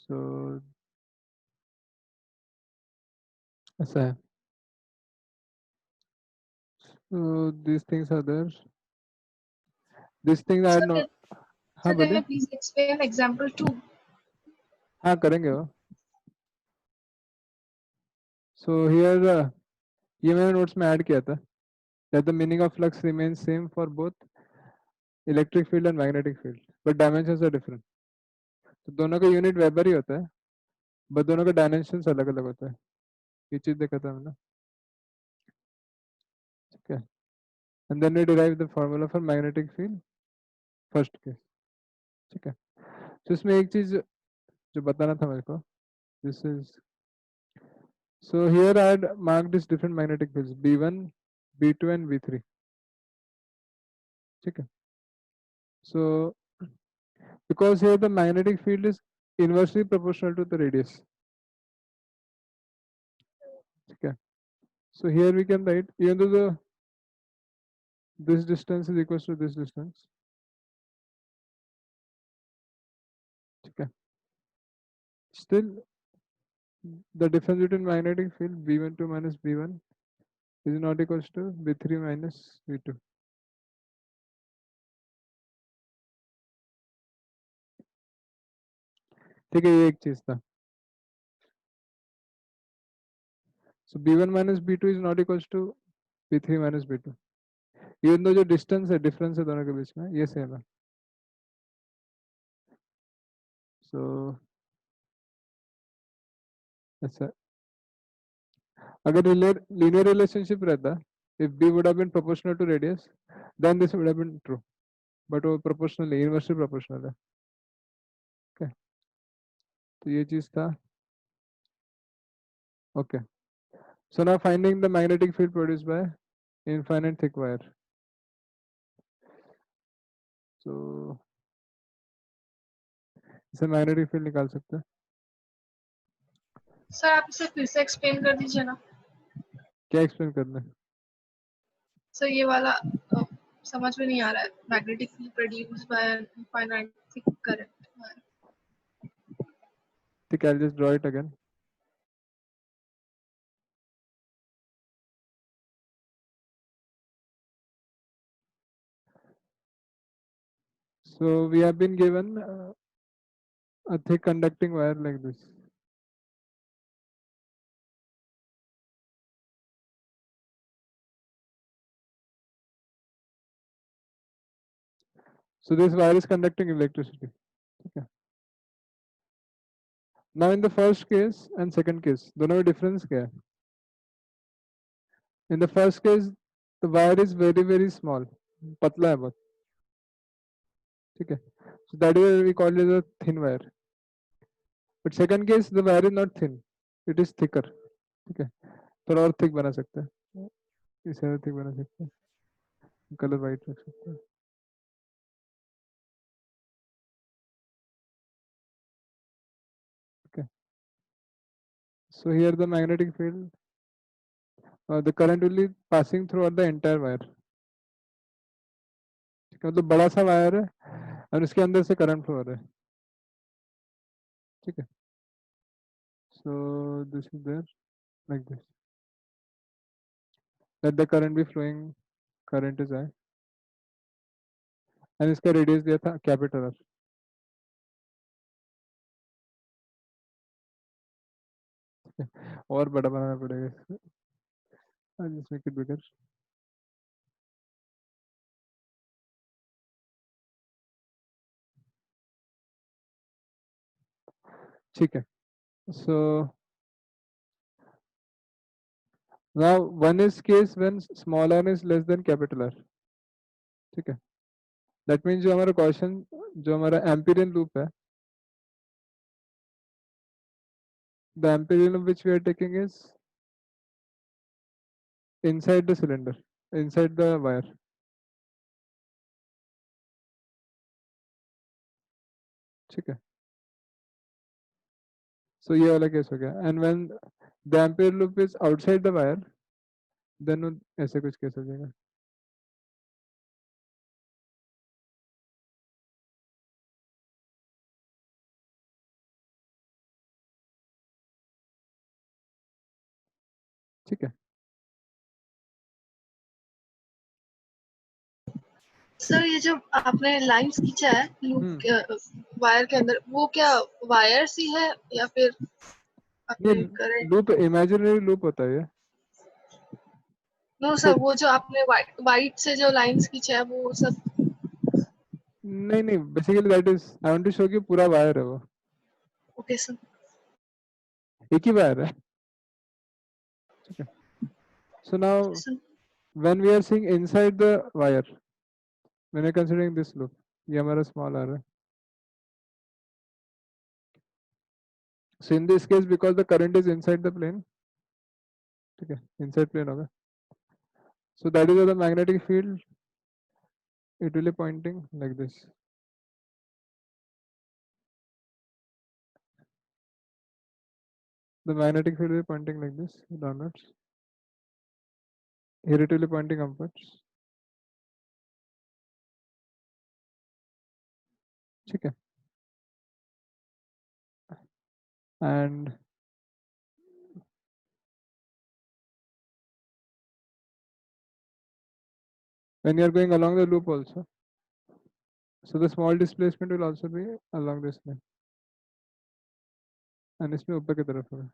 सो ऐसा है. So these things are there. These things are Sir, not. हाँ can बोलिए. you please explain example 2? हाँ करेंगे वो. So here ये मैंने नोट्स में ऐड किया था. That the meaning of flux remains same for both electric field and magnetic field, but dimensions are different. तो दोनों का यूनिट वेबर ही होता है, बट दोनों का डायमेंशंस अलग अलग होता है. ये चीज देखा था हमने. ठीक है. And then we derive the formula for magnetic field first case. ठीक है. तो इसमें एक चीज जो बताना था मेरे को. This is so here I had marked these different magnetic fields B1, B2 and B3. ठीक है. So because here the magnetic field is inversely proportional to the radius. ठीक है. So here we can write even though the this distance is equals to this distance. ठीक है. Still the difference between magnetic field B12 minus B1 is not equals to B3 minus B2. ठीक है. ये एक चीज था. So B1 minus B2 is not equals to B3 minus B2. Even though जो distance है difference है दोनों के बीच में ये same है. So ऐसा. अगर linear relationship रहता, if B would have been proportional to radius, then this would have been true. But वो proportional नहीं, inversely proportional है. Okay. तो ये चीज था. Okay. So now finding the magnetic field produced by infinite thick wire. So इसे magnetic field निकाल सकते हैं. सर आप इसे फिर से एक्सप्लेन कर दीजिए ना. क्या एक्सप्लेन करना है. सर ये वाला समझ में नहीं आ रहा है. Magnetic field produced by infinite thick current. ठीक है. I'll just draw it again. So we have been given a thick conducting wire like this. So this wire is conducting electricity. Okay. Now in the first case and second case, दोनों में difference क्या है? In the first case, the wire is very small, पतला है बहुत. ठीक है. So that is why we call it a thin wire. But second case, the wire is not thin, it is thicker. ठीक है. थोड़ा और thick बना सकते हैं. इसे और thick बना सकते हैं. कलर white रख सकते हैं. Okay. So here the magnetic field, the current will be passing throughout the entire wire. ठीक है. मतलब बड़ा सा वायर है और उसके अंदर से करंट फ्लो हो रहा है. ठीक है. So this is there like this. Let the current be flowing. Current is I. And इसका रेडियस दिया था कैपिटल आर. और बड़ा बनाना पड़ेगा इसको. I'll just make it bigger. ठीक है. So now one is case when small r is less than capital R. ठीक है. That means जो हमारा क्वेश्चन जो हमारा एम्पीरियन लूप है, the amperial loop which we are taking is inside the cylinder, inside the wire. ठीक है. So ये वाला केस हो गया. And when the ampere loop is outside the wire, then ऐसे कुछ केस हो जाएगा. ठीक है। सर ये जो आपने लाइंस खींचा है लूप वायर के अंदर, वो क्या वायर्स ही है या फिर ये आपने करंट? लूप इमेजिनरी लूप होता है ये। नो इसको सर, वो जो आपने वाइट से जो लाइंस खींचा है वो सब। नहीं नहीं, basically that is I want to show कि पूरा वायर है वो, ओके सर। एक ही वायर है। ठीक है। So now sir when we are seeing inside the wire, when I considering this loop, ये हमारा स्मॉल आर है। So in this case because the current is inside the plane, ठीक है, inside plane होगा, so that is why the magnetic field, it will be pointing like this. The magnetic field will be pointing like this downwards. Here it will be pointing upwards. ठीक है। And when you are going along the loop also, so the small displacement will also be along this line, and इसमें ऊपर की तरफ होगा।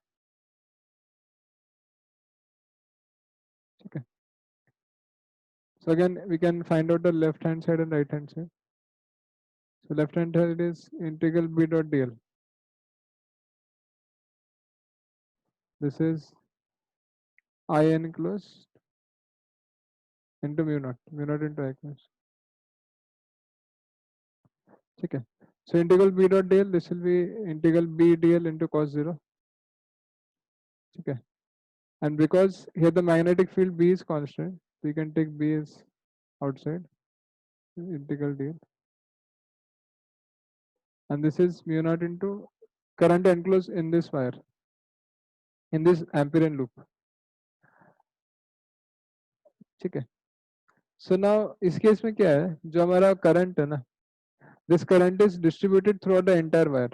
ठीक है। So again we can find out the left hand side and right hand side. So left hand side is integral b dot dl. This is I enclosed into mu naught into I closed. ठीक है। So integral b dot dl, this will be integral b dl into cos 0. ठीक है। And because here the magnetic field B is constant, so you can take B as outside, integral dl. And this is mu naught into current enclosed in this wire, in this Amperian loop. ठीक है। So now इस case में क्या है, जो हमारा current है ना, this current is distributed throughout the entire wire.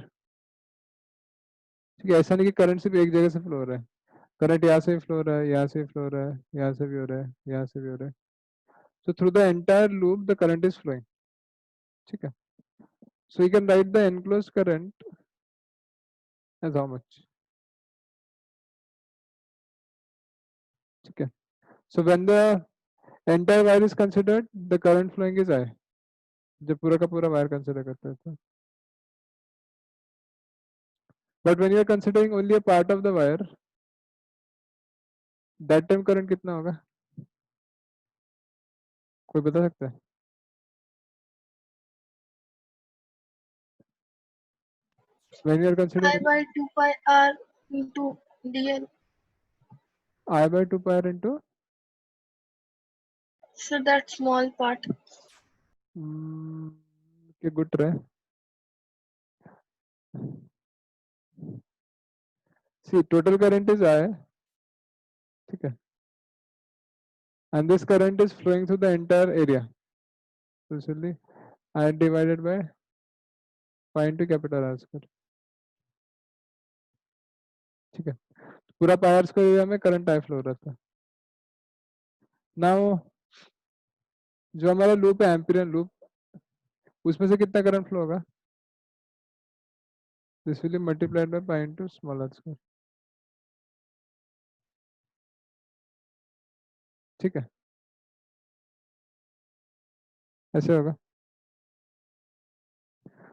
ठीक है, ऐसा नहीं कि करंट सिर्फ एक जगह से फ्लो हो रहा है, करंट यहाँ से फ्लो हो रहा है, यहाँ से फ्लो हो रहा है, यहाँ से भी हो रहा है, यहाँ से भी हो रहा है। So through the entire loop the current is flowing. ठीक है। So you can write the enclosed current as how much. ठीक है। So when the entire wire is considered, the current flowing is I. जब पूरा का पूरा wire consider करते हैं तो, but when you are considering only a part of the wire, that time current कितना होगा, कोई बता सकता है? When you are considering I by 2 pi r into dl. I by 2 pi r into So that small part. के गुट रहे, see total current is I, ठीक है, and this current is flowing through the entire area, so this will be I divided by pi into capital R square. ठीक है, पूरा pi r square area में current I flow हो रहा था। Now जो हमारा लूप है एम्पिरियन लूप, उसमें से कितना करंट फ्लो होगा, this will be multiplied by pi into small r square. ठीक है, ऐसे होगा।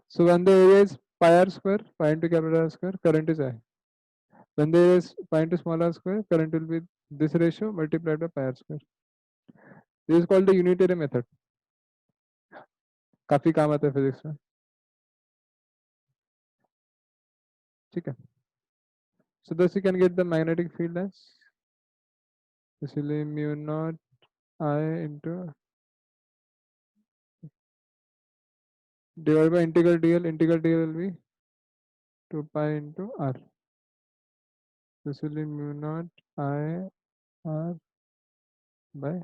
So when the area is pi r square, pi into capital R square, current is I. When the area is pi into small r square, current will be this ratio multiplied by pi r square. This is called the unitary method. काफी काम आता है physics में। ठीक है। So thus you can get the magnetic field as इसलिए mu naught I into divided by integral dl. Integral dl will be 2 pi into r. This will be mu naught I r by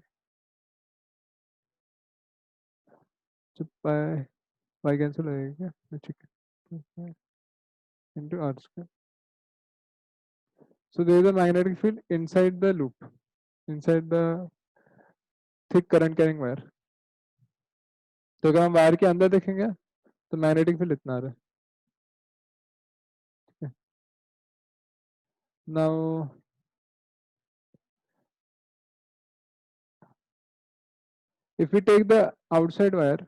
जो pi cancel हो जाएगा क्या, ठीक है, into r square. So there is a magnetic field inside the loop, inside the thick current carrying wire. तो अगर हम wire के अंदर देखेंगे तो मैग्नेटिक फील्ड इतना आ रहा है. Now if we take the outside wire,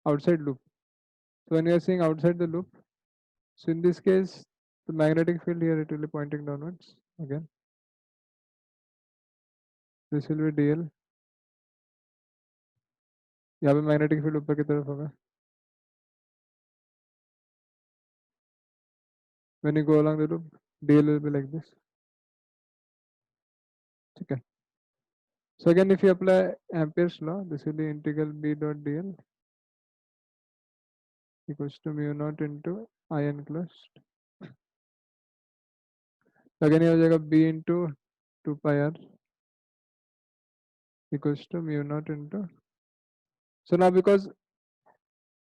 outside loop, so when you are seeing outside the loop, so in this case the magnetic field here it will be pointing downwards again. This will be DL. यहाँ पे magnetic field ऊपर की तरफ होगा. When you go along the loop, DL will be like this. ठीक है. So again, if you apply Ampere's law, this will be integral B dot dl equals to mu naught into I enclosed. Again, ये हो जाएगा B into 2 pi r equals to mu naught into. So now because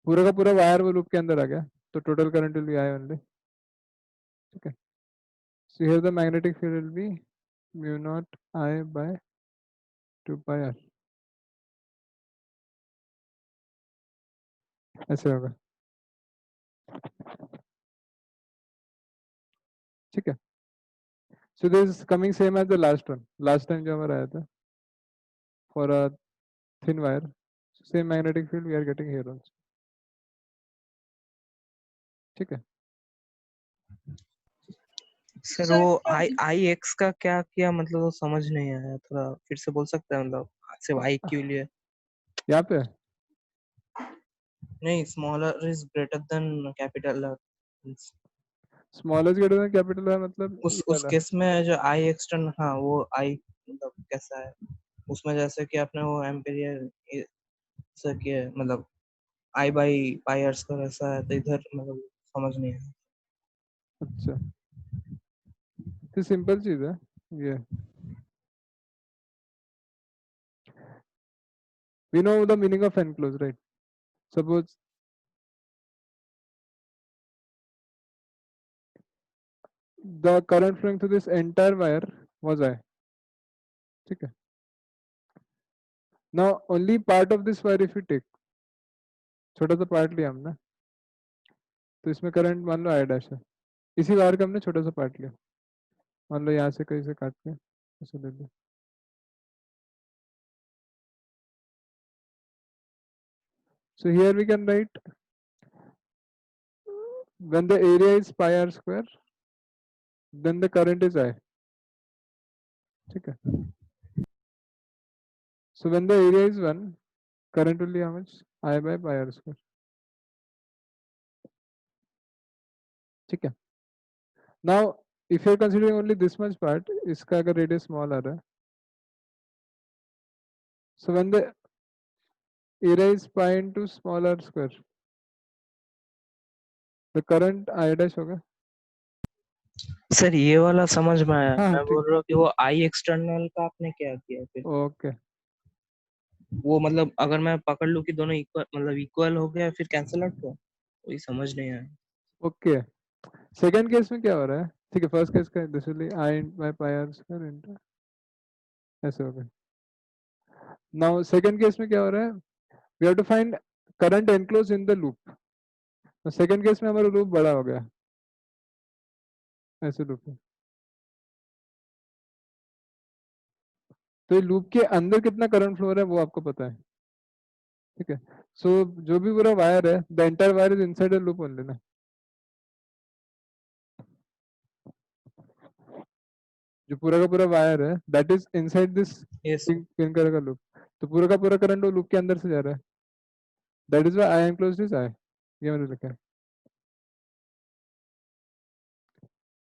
पूरा का पूरा wire वो loop के अंदर आ गया, तो total current will be I only. ठीक है. So here the magnetic field will be mu naught I by 2 pi r. ऐसे होगा. ठीक है. So this is coming same as the last one. Last time जो हमारा आया था for a thin wire, same magnetic field we are getting here also. ठीक है. सर वो आई एक्स का क्या किया, मतलब वो समझ नहीं आया, थोड़ा फिर से बोल सकते हैं? मतलब सिर्फ आई क्यों लिए? यहाँ पे नहीं, smaller is greater than capital. Small is greater than capital है मतलब उस केस में जो आई एक्सटर्नल, हाँ वो आई मतलब कैसा है उसमें, जैसे कि आपने वो एम्पेरियर से किया है, मतलब आई बाई पाई आर स्क्वायर ऐसा है, तो इधर मतलब समझ नहीं आया. अच्छा, तो सिंपल चीज है ये. We know the meaning of enclosed, right? Suppose the current flowing through this entire wire was I. ठीक है. Now only part of this wire if you take, छोटा सा पार्ट लिया हमने, तो इसमें करंट मान लो I डैश है. इसी वायर का हमने छोटा सा पार्ट लिया, मान लो यहाँ से कहीं से काट के ऐसे ले लिया. So here we can write when the area is pi r square, then the current is I. ठीक है. So when the area is 1, current will be how much? I by pi r square. ठीक है. Now if you are considering only this much part, इसका अगर radius small आ रहा है, so when the area is pi into small r square, the current I dash होगा. Sir ये वाला समझ में आया. हाँ, मैं ठीक. बोल रहा हूँ कि वो आई एक्सटर्नल का आपने क्या किया फिर? ओके. वो मतलब अगर मैं पकड़ लूं कि दोनों इक्वल, मतलब इक्वल हो गया, फिर कैंसिल आउट हुआ, वही समझ नहीं आया. ओके. सेकंड केस में क्या हो रहा है? ठीक है. फर्स्ट केस का this will be I by pi r square into ऐसे हो गया. नाउ सेकंड केस में क्या हो रहा है? We have to find current enclosed in the loop. तो सेकंड केस में हमारा लूप बड़ा हो गया, ऐसे लूप है. तो लूप के अंदर कितना करंट फ्लो हो रहा है वो आपको पता है. ठीक है. सो जो भी पूरा वायर है, the entire wire is inside the loop only ना. जो पूरा का पूरा वायर है that is inside this yes pin colour का लूप, तो पूरा का पूरा करंट वो लूप के अंदर से जा रहा है. That is why I enclosed is I. ये मैंने लिखा है.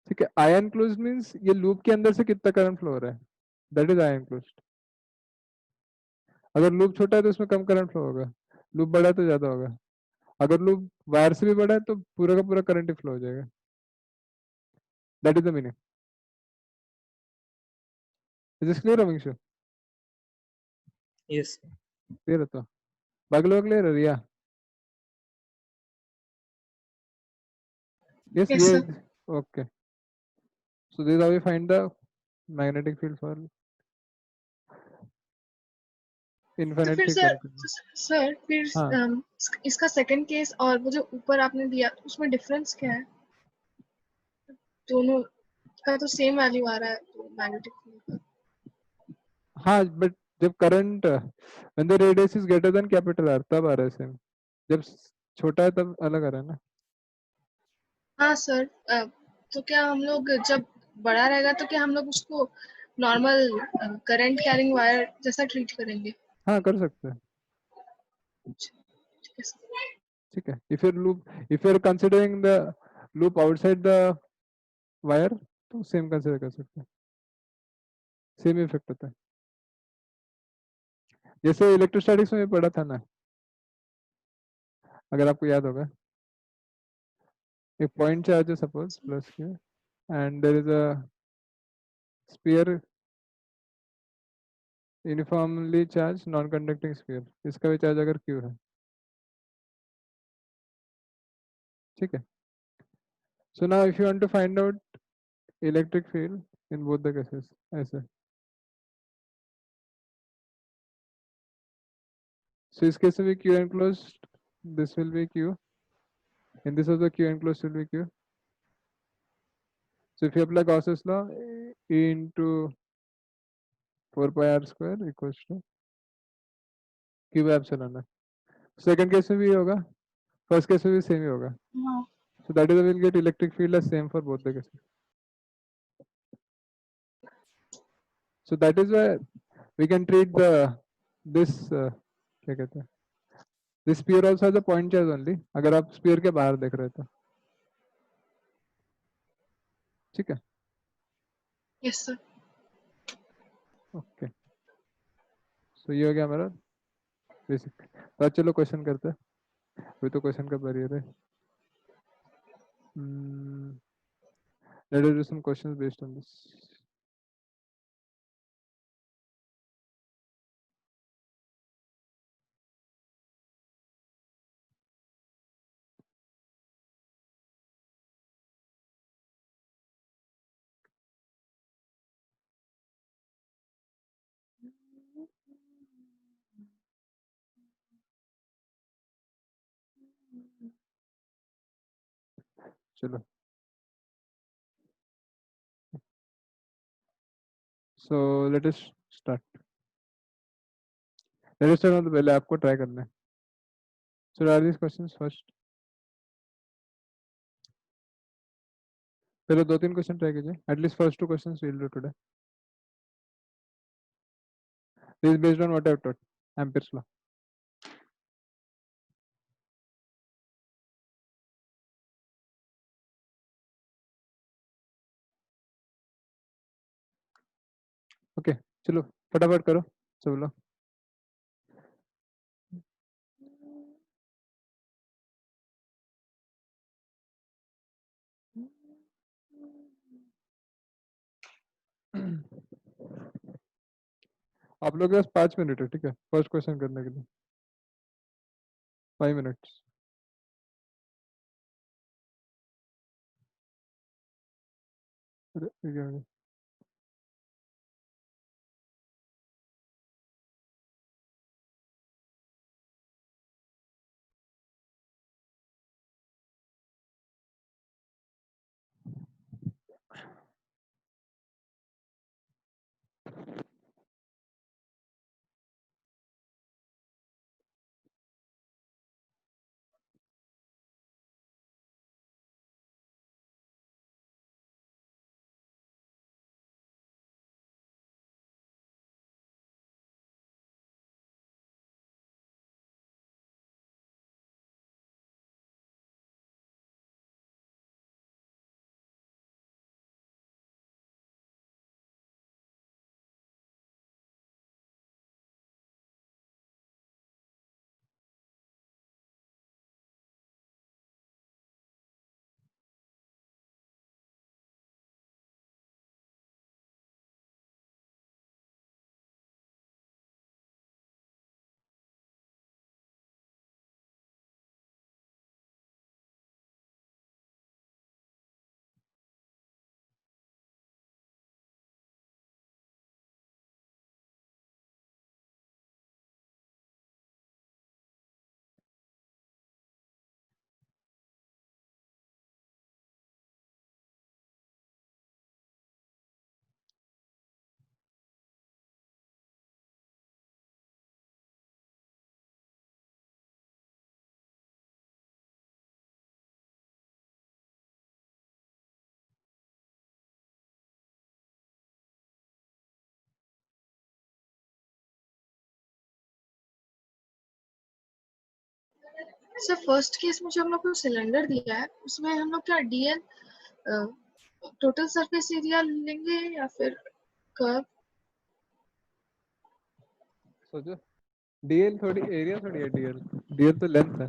ठीक है. आई एनक्लोज्ड मींस ये लूप के अंदर से कितना करंट फ्लो हो रहा है, दैट इज आई एनक्लोज्ड. अगर लूप छोटा है तो उसमें कम करंट फ्लो होगा, लूप बड़ा है तो ज्यादा होगा. अगर लूप वायर से भी बड़ा है तो पूरा का पूरा करंट ही फ्लो हो जाएगा. That is the meaning. Is this clear Avinshu? Yes clear है तो बाकी लोग क्लियर है? Riya? Yes, Yes, we sir. are. Okay. So this is how we find the magnetic field for तो infinite फिर frequency. सर फिर हाँ. इसका सेकंड केस और वो जो ऊपर आपने दिया उसमें डिफरेंस क्या है? दोनों का तो सेम वैल्यू आ रहा है तो मैग्नेटिक फील्ड का. हाँ, but जब current when the radius is greater than capital R तब आ रहा है सेम. जब छोटा है तब अलग आ रहा है ना. हाँ सर, तो क्या हम लोग जब बड़ा रहेगा तो क्या हम लोग उसको नॉर्मल करंट कैरिंग वायर जैसा ट्रीट करेंगे? हाँ, कर सकते हैं. ठीक है सर. ठीक है. if you're considering the loop outside the wire तो सेम कंसिडर कर सकते हैं. सेम इफेक्ट होता है. जैसे इलेक्ट्रोस्टैटिक्स में भी पढ़ा था ना, अगर आपको याद होगा. एक पॉइंट चार्ज है suppose plus q and there is a sphere uniformly charged non-conducting sphere. इसका भी चार्ज अगर q है. ठीक है. So now if you want to find out electric field in both the cases, ऐसे. So इस case में भी q enclosed, this will be q. In this also q enclosed will be q. So if you apply Gauss's law, E into 4 pi r square equals to q by epsilon है. Second case में भी होगा, first case में भी same ही होगा. हाँ. So that is why we'll get electric field as same for both the cases. So that is why we can treat this क्या कहते हैं, this sphere also has a point charge only. अगर आप sphere के बाहर देख रहे हो तो. ठीक है. Yes sir. ओके. सो ये हो गया हमारा बेसिक. तो आज चलो क्वेश्चन करते हैं. अभी तो क्वेश्चन का बैरियर है. Let us do some questions based on this. चलो. So let us start. Let us start on the पहले आपको ट्राई करना है. So are these questions first? पहले 2-3 क्वेश्चन ट्राई कीजिए. At least first 2 questions we'll do today. This is based on what I have taught. Ampere's law. Okay. चलो फटाफट करो सब लोग. आप लोग के पास 5 मिनट है. ठीक है, फर्स्ट क्वेश्चन करने के लिए 5 मिनट्स. सर फर्स्ट केस में जो हम लोग को सिलेंडर दिया है उसमें हम लोग क्या डीएल टोटल सरफेस एरिया लेंगे या फिर कर्व? सोचो, डीएल थोड़ी एरिया थोड़ी है, डीएल डीएल तो लेंथ है।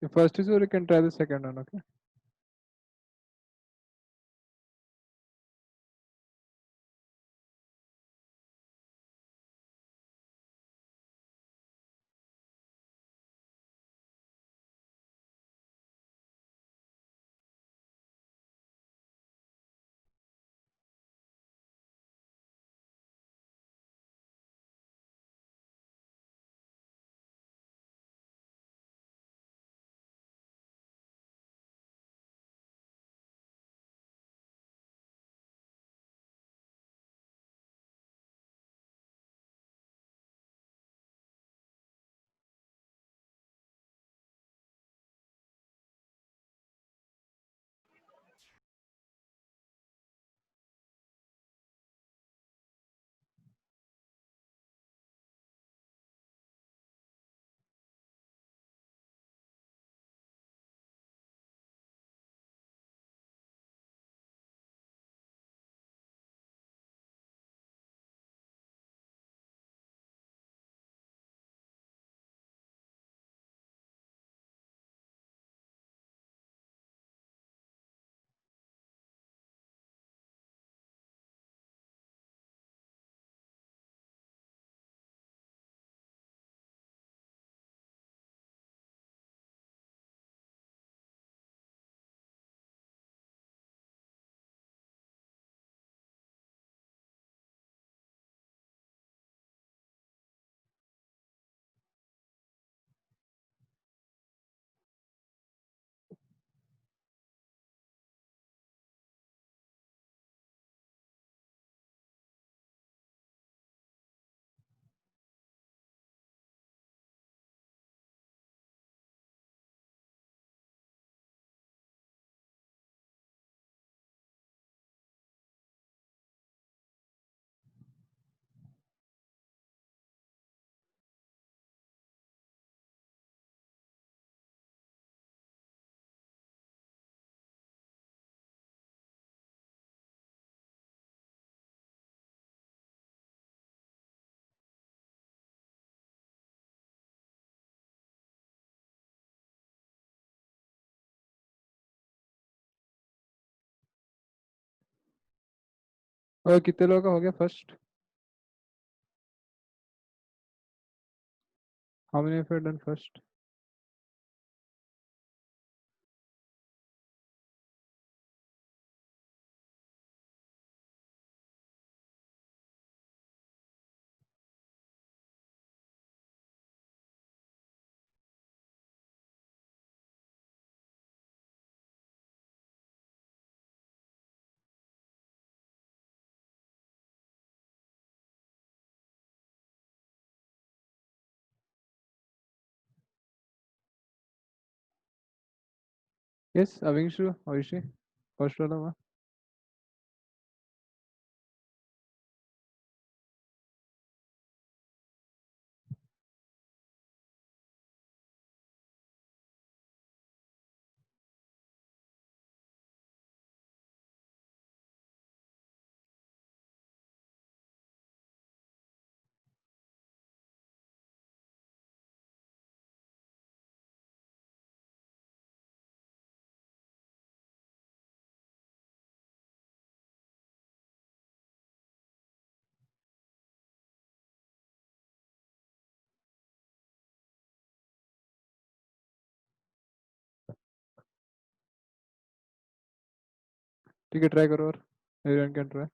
The first is, or you can try the second one. Okay. और कितने लोगों का हो गया first? How many of you done first? Yes Avinshu Oishi first वाला हुआ। ठीक है ट्राई करो और everyone can try.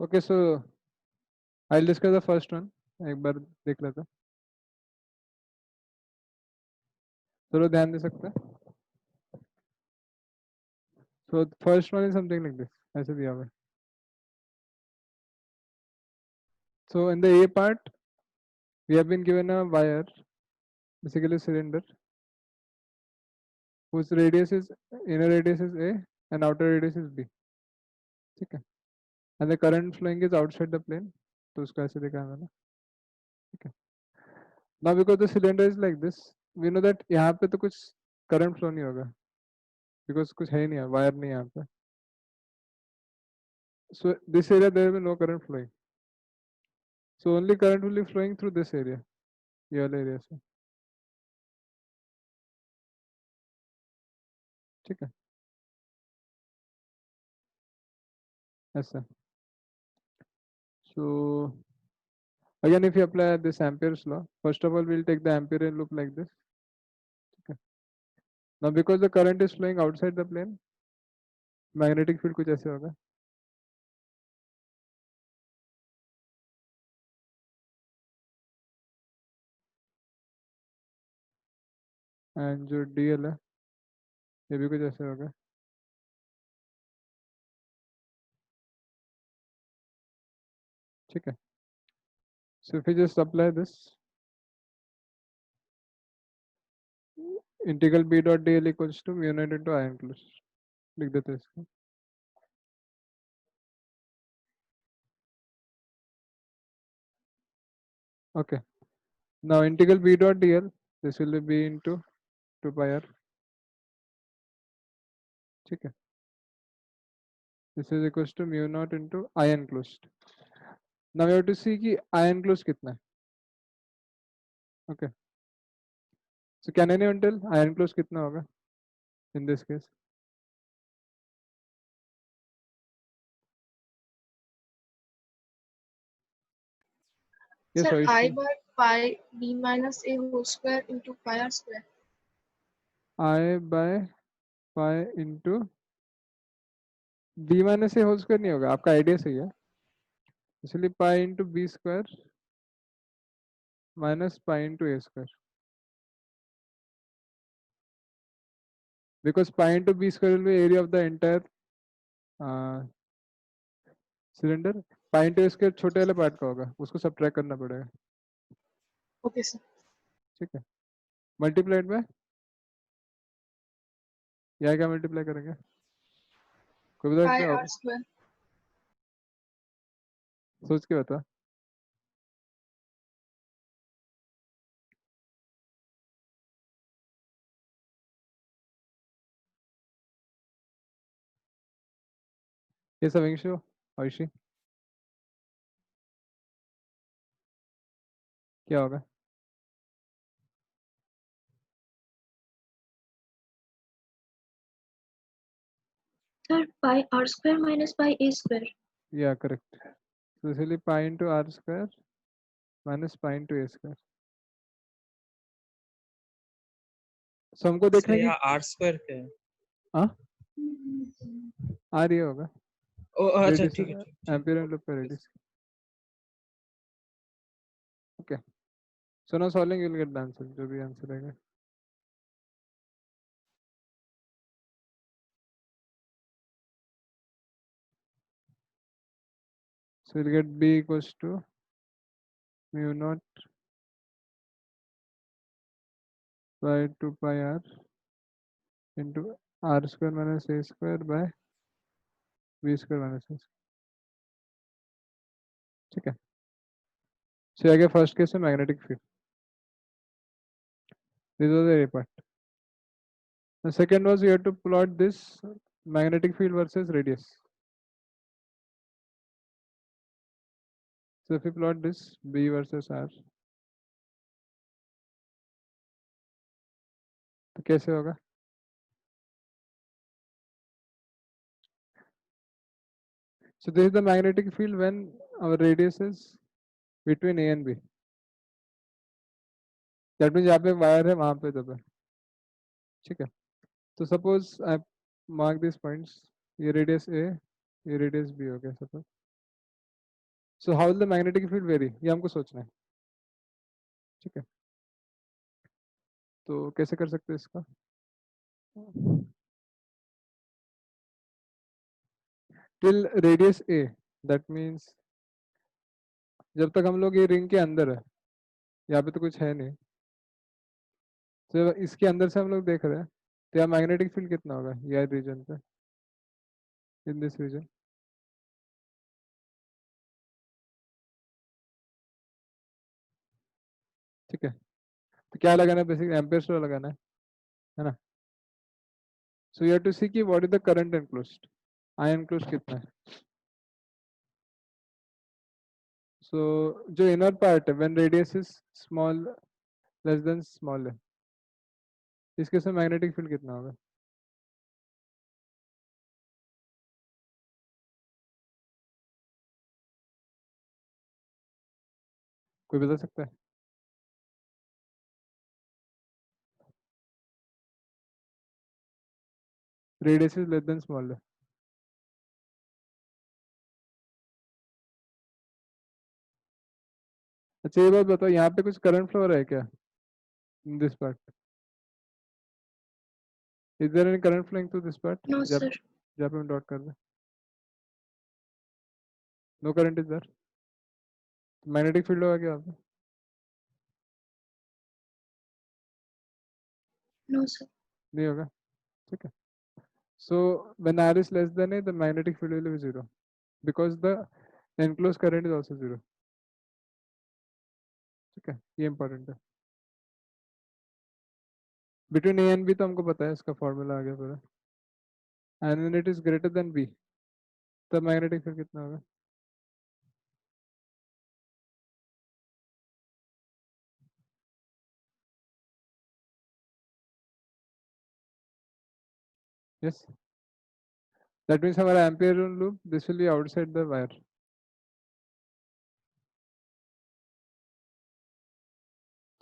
Okay so I will discuss the first one. एक बार देख लेते हैं। चलो ध्यान दे सकते हैं। So first one is something like this, ऐसे दिया हुआ है। So in the A part, we have been given a wire, basically a cylinder, whose radius is inner radius is A and outer radius is B. ठीक है? And the current flowing is outside the plane. तो उसको ऐसे दिखाया मैंने. ठीक है? Now because the cylinder is like this, we know that यहाँ पे तो कुछ करंट फ्लो नहीं होगा बिकॉज कुछ है ही नहीं, वायर नहीं है यहाँ पे. So this area there will be no current flowing. So only current will be flowing through this area, ये वाला area से. ठीक है, ऐसा. So again, if you apply this Ampere's law, first of all we'll take the Amperian loop like this. Okay. Now because the current is flowing outside the plane, magnetic field कुछ ऐसे होगा. And जो DL है ये भी कुछ ऐसे होगा. ठीक है. So if you just apply this, integral B dot dl equals to mu naught into I enclosed. लिख देते हैं इसको. Okay. Now integral B dot dl, this will be into 2 pi r. ठीक है. This is equals to mu naught into I enclosed. Now we have to see कि I enclosed कितना है. Okay. So can anyone tell I enclosed कितना होगा in this case? Yes, Sir, I Ayushi. by pi b minus a whole square into pi r square. I by pi into b minus a whole square नहीं होगा, आपका idea सही है. इसलिए pi into b square minus pi into a square. Because pi into b square will be area of the entire cylinder. Pi into a square छोटे वाले part का होगा, उसको सब्ट्रैक्ट करना पड़ेगा. Okay, sir. ठीक है. मल्टीप्लाइड में यहाँ क्या मल्टीप्लाई करेंगे, कोई बता Pi सकता r है? square. सोच के बता. ये सब इंग्लिश हो आयुषी, क्या होगा? Sir, pi r square minus pi a square. Yeah, correct. So इसलिए pi into r square minus pi into a square. So हमको देखना है कि यहाँ आर स्क्वायर क्या है? हाँ r ये होगा ओ अच्छा रेडियस, ठीक है. एम्पीयर लूप का radius. Okay. So now solving you will get the answer, जो भी आंसर आएगा. So you'll get b equals to mu naught by 2 pi r into r square minus a square by v square minus a square. ठीक है. So आगे first case है magnetic field. This was the A part. The second was you have to plot this magnetic field versus radius. So if you plot this B versus R, तो कैसे होगा? So this is the magnetic field when our radius is between A and B. That means यहाँ पे wire है, वहाँ पे दबा है. ठीक है. तो suppose I mark these points. ये radius A, ये radius B हो गया suppose. So how will the magnetic field vary? ये हमको सोचना है. ठीक है. तो कैसे कर सकते हैं इसका? Till radius A, that means जब तक हम लोग ये रिंग के अंदर है, यहाँ पे तो कुछ है नहीं, तो इसके अंदर से हम लोग देख रहे हैं, तो यहाँ मैग्नेटिक फील्ड कितना होगा यह रीजन पे, इन दिस रीजन. ठीक है. तो तो क्या लगाना है, बेसिक एम्पेयर्स लॉ लगाना है ना। सो यू हैव टू सी कि what is the current enclosed, I enclosed कितना है। सो जो इनर पार्ट है when radius is small less than small है, इस केस में मैग्नेटिक फील्ड कितना होगा। कोई बता सकता है। Radius is less than small है। अच्छा ये बात बताओ, यहाँ पे कुछ करंट फ्लो है क्या in this part, is there any current flowing through this part, No, जब sir. जहाँ पे हम डॉट कर रहे हैं, no current is there, magnetic field होगा क्या वहाँ पे। No, sir. नहीं होगा, ठीक है। So when r is less than a, the magnetic field will be zero because the enclosed current is also zero, ठीक है, ये इंपॉर्टेंट है। बिटवीन a and b तो हमको पता है, इसका फॉर्मूला आ गया पूरा, and when it is greater than b तब मैग्नेटिक फील्ड कितना होगा। यस, दैट मीन्स हमारा ampere loop this will be outside the wire,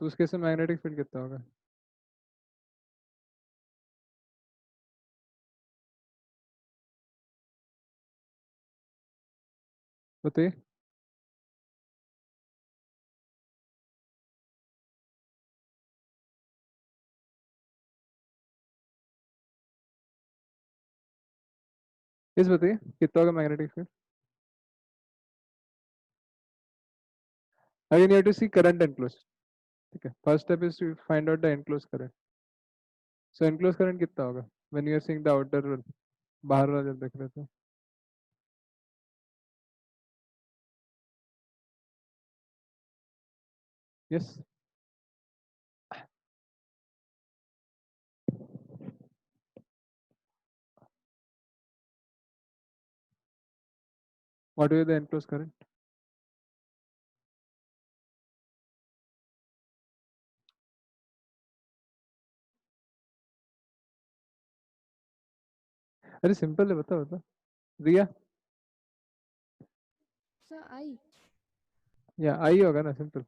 तो उस केस में मैग्नेटिक फील्ड कितना होगा। बताइए। इस बताइए कितना होगा magnetic field. Again you have to see current enclosed, ठीक है, first step is to find out the enclosed current. So enclosed current कितना होगा when you are seeing the outer world, बाहर वाला जब देख रहे थे। Yes, what will the enclosed current. अरे सिंपल है, बता बता रिया। सर आई या आई होगा ना, सिंपल।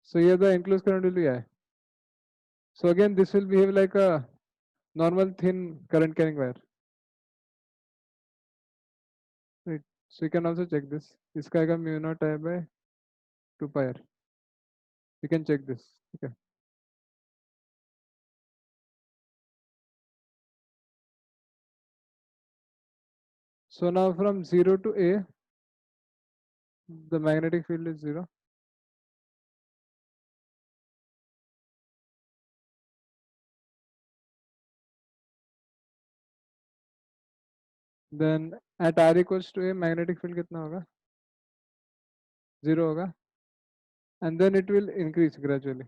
सो ये the enclosed current will be I. So again this will behave like a normal thin current carrying wire, right. So you can also check this, इसका आएगा mu naught I by 2 pi r, you can check this, ठीक है। So now from 0 to A, the magnetic field is 0. Then at R equals to A, magnetic field कितना होगा, 0 होगा, and then it will increase gradually,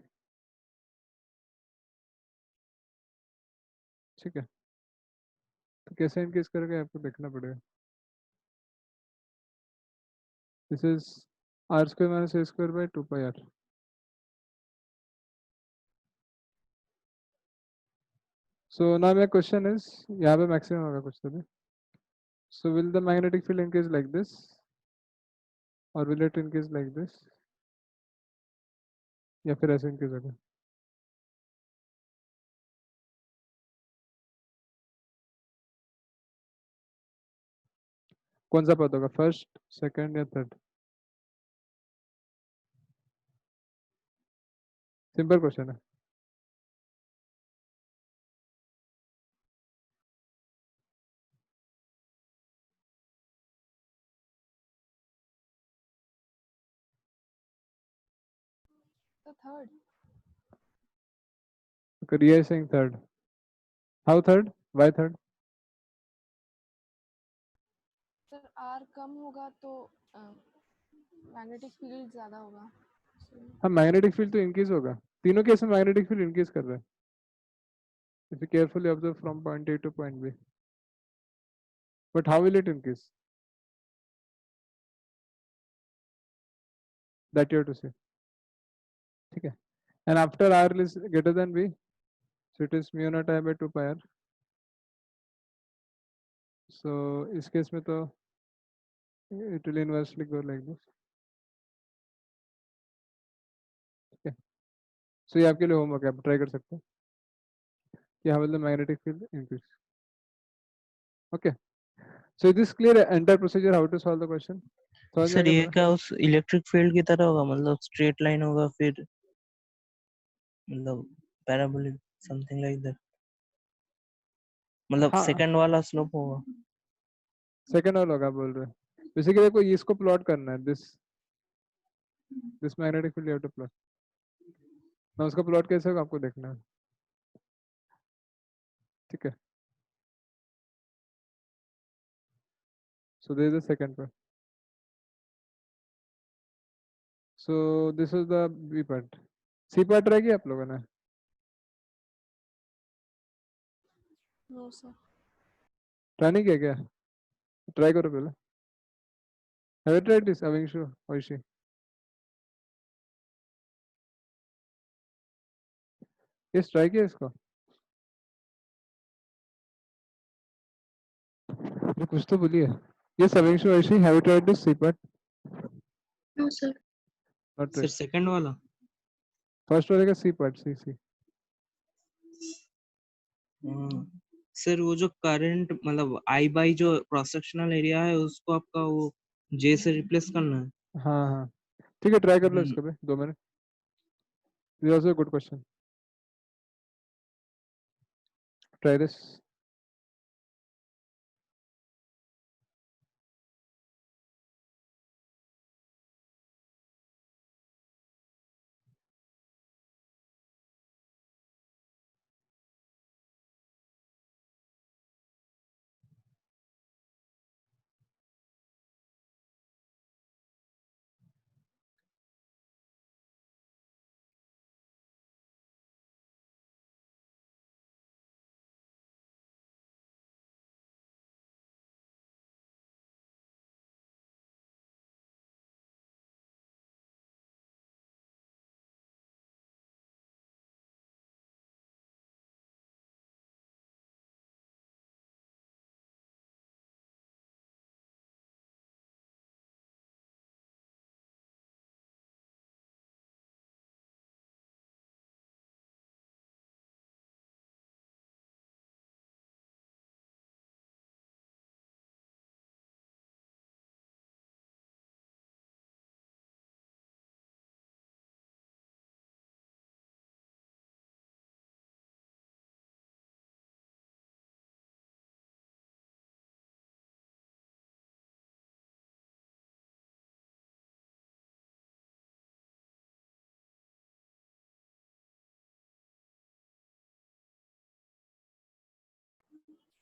ठीक है। तो कैसे increase करोगे आपको देखना पड़ेगा। This is r square minus a square by 2 pi r। So now my question is, यहाँ पे maximum होगा कुछ तो भी। So will the magnetic field increase like this, or will it increase like this, या फिर ऐसे increase होगा। कौन सा पद होगा, फर्स्ट, सेकंड या थर्ड। सिंपल क्वेश्चन है। तो third Riya is saying third. How third? Why third? Sir R कम होगा तो मैग्नेटिक फील्ड ज़्यादा होगा। हाँ मैग्नेटिक फील्ड तो इंक्रीज होगा, तीनों केस में मैग्नेटिक फील्ड इंक्रीज कर रहा है if you carefully observe from point A to point B. But how will it increase? That you have to say. ठीक है. And after R is greater than B, so it is mu naught I by 2 pi R. So इस case में तो it will inversely go like this. ठीक है. So ये आपके लिए होमवर्क है, आप ट्राई कर सकते हैं कि how will the magnetic field increase. Okay. So is this clear entire procedure how to solve the question? समझ में आ सर गया ये मेरा? क्या उस इलेक्ट्रिक फील्ड की तरह होगा, मतलब स्ट्रेट लाइन होगा, फिर मतलब पैराबोलिक समथिंग लाइक दैट, मतलब हाँ सेकंड वाला स्लोप होगा। सेकंड वाला होगा बोल रहे हैं। बेसिकली देखो इसको प्लॉट करना है, this magnetic field you have to plot ना, उसका प्लॉट कैसे होगा आपको देखना है। ठीक है, so this is the second part, so this is the B part. C part रहेगी आप लोगों ने नो सर। ट्राई नहीं किया क्या? ट्राई करो पहले। Have you tried this Avinshu Oishi? Yes try किया इसको? ये कुछ तो बोलिए। Yes Avinshu Oishi, have you tried this C part? No, sir. Not sir tried. Second वाला फर्स्ट वाले का सी पार्ट, सी सी। सर वो जो करंट मतलब आई बाई जो क्रॉस सेक्शनल एरिया है उसको आपका वो जे से रिप्लेस करना है। हाँ हाँ ठीक है, ट्राई कर लो हम्म, इसको भी 2 minute. This also good question, try this.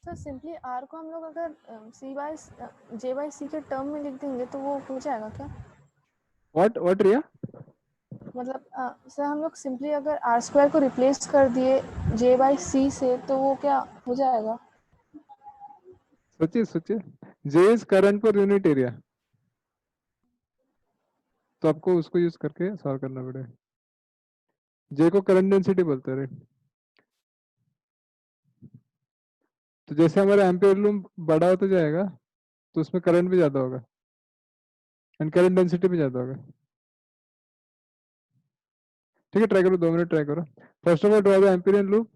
Sir simply R को हम लोग अगर सी बाय जे बाय सी के टर्म में लिख देंगे तो वो हो जाएगा क्या? व्हाट रिया? मतलब सर हम लोग सिंपली अगर आर स्क्वायर को रिप्लेस कर दिए जे बाय सी से तो वो क्या हो जाएगा? सोचिए सोचिए, J is current per unit area, तो आपको उसको यूज करके सॉल्व करना पड़ेगा। जे को करंट डेंसिटी बोलते हैं राइट। तो जैसे हमारा एम्पियर लूम बड़ा होता जाएगा तो उसमें करंट भी ज्यादा होगा एंड करंट डेंसिटी भी ज्यादा होगा। ठीक है, ट्राई करो 2 मिनट ट्राई करो। First of all draw the Amperian loop,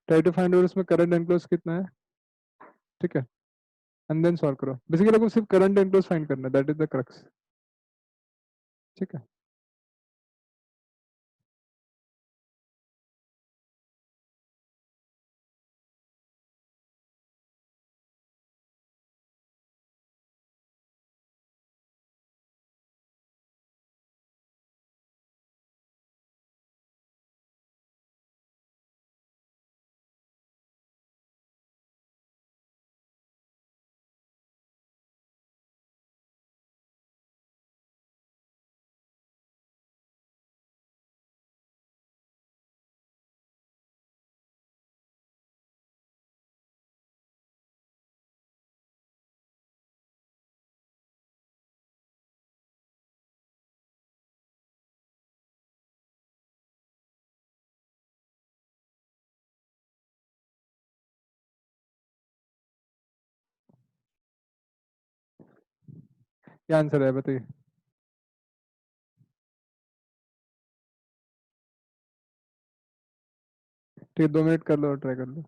try to find out उसमें करंट एनक्लोज कितना है। ठीक है, एंड देन सॉल्व करो। बेसिकली आपको सिर्फ करंट एनक्लोज फाइंड करना है, दैट इज द क्रक्स। ठीक है। क्या आंसर है बताइए? ठीक है, 2 मिनट कर लो और ट्राई कर लो।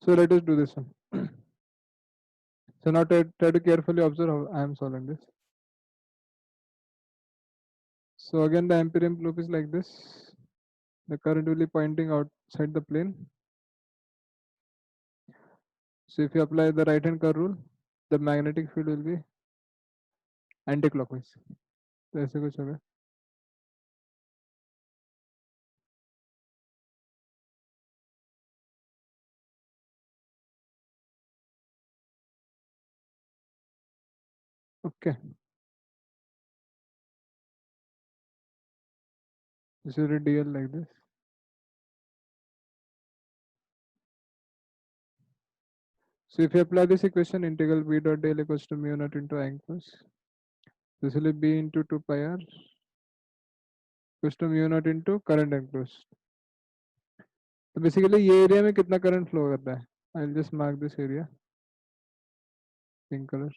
So let us do this one. So now try to carefully observe how I am solving this. So again, the ampere loop is like this. The current will be pointing outside the plane. So if you apply the right hand curve rule, the magnetic field will be anti-clockwise. तो ऐसे कुछ होगा. Okay. This is a DL like this. So if you apply this equation, integral b dot dl equals to mu naught into I enclosed. This will be b into 2 pi r equals to mu naught into current enclosed. तो basically ये area में कितना current flow करता है? I will just mark this area pink colour.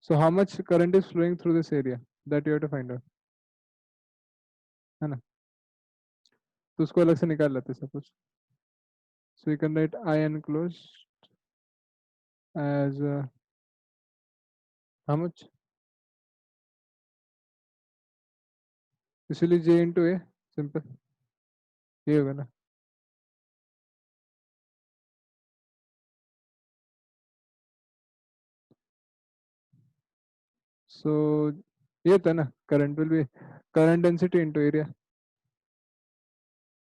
So how much current is flowing through this area? That you have to find out. है ना? तो उसको अलग से निकाल लेते हैं suppose. So you can write I enclosed as how much? इसलिए J into A सिंपल ये होगा ना. So ये था ना current will be current density into area.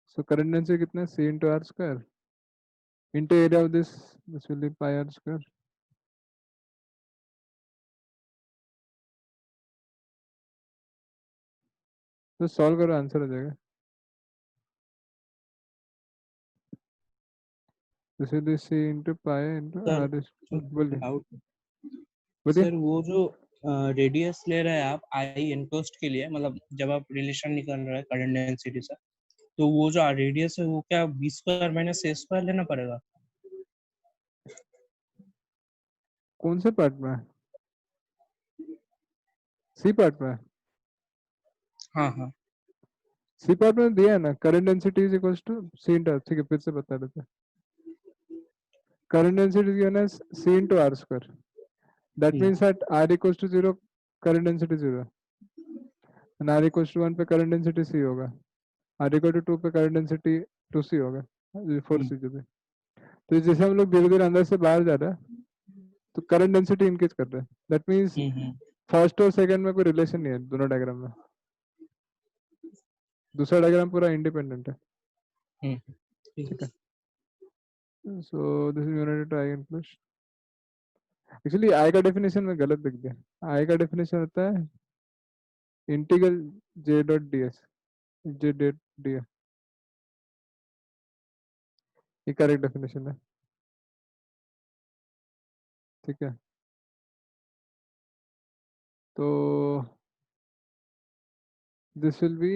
So current density कितना है? C into R square into area of this will be pi R square. तो सॉल्व करो आंसर हो जाएगा. This will be C into pi into sir R. बोलिए doubt बोलिए. Sir, वो जो रेडियस ले रहे हैं आप आई एनक्लोज्ड के लिए, मतलब जब आप रिलेशन निकाल रहे हैं करंट डेंसिटी से, तो वो जो रेडियस है वो क्या बी स्क्वायर माइनस ए स्क्वायर लेना पड़ेगा? कौन से पार्ट में है? सी पार्ट में है. हाँ हाँ सी पार्ट में दिया है ना current density is equals to C into. ठीक है फिर से बता देते हैं. करंट डेंसिटी गिवन है C into R square. That means that R equals to 0 current density 0 and R equals to 1 पे करंट डेंसिटी सी होगा. आर इक्वल टू 2 पे करंट डेंसिटी 2c होगा. 4c जो भी. तो जैसे हम लोग धीरे धीरे अंदर से बाहर जा रहे हैं तो करंट डेंसिटी इंक्रीज कर रहे हैं. दैट मीन्स फर्स्ट और सेकंड में कोई रिलेशन नहीं है दोनों डायग्राम में. दूसरा डायग्राम पूरा इंडिपेंडेंट है. ठीक है. So this is unit to I enclosed. Actually I का डेफिनेशन में गलत लिख दिया. आई का डेफिनेशन होता है integral J dot D S. J dot D S ये करेक्ट डेफिनेशन है. ठीक है. तो this will be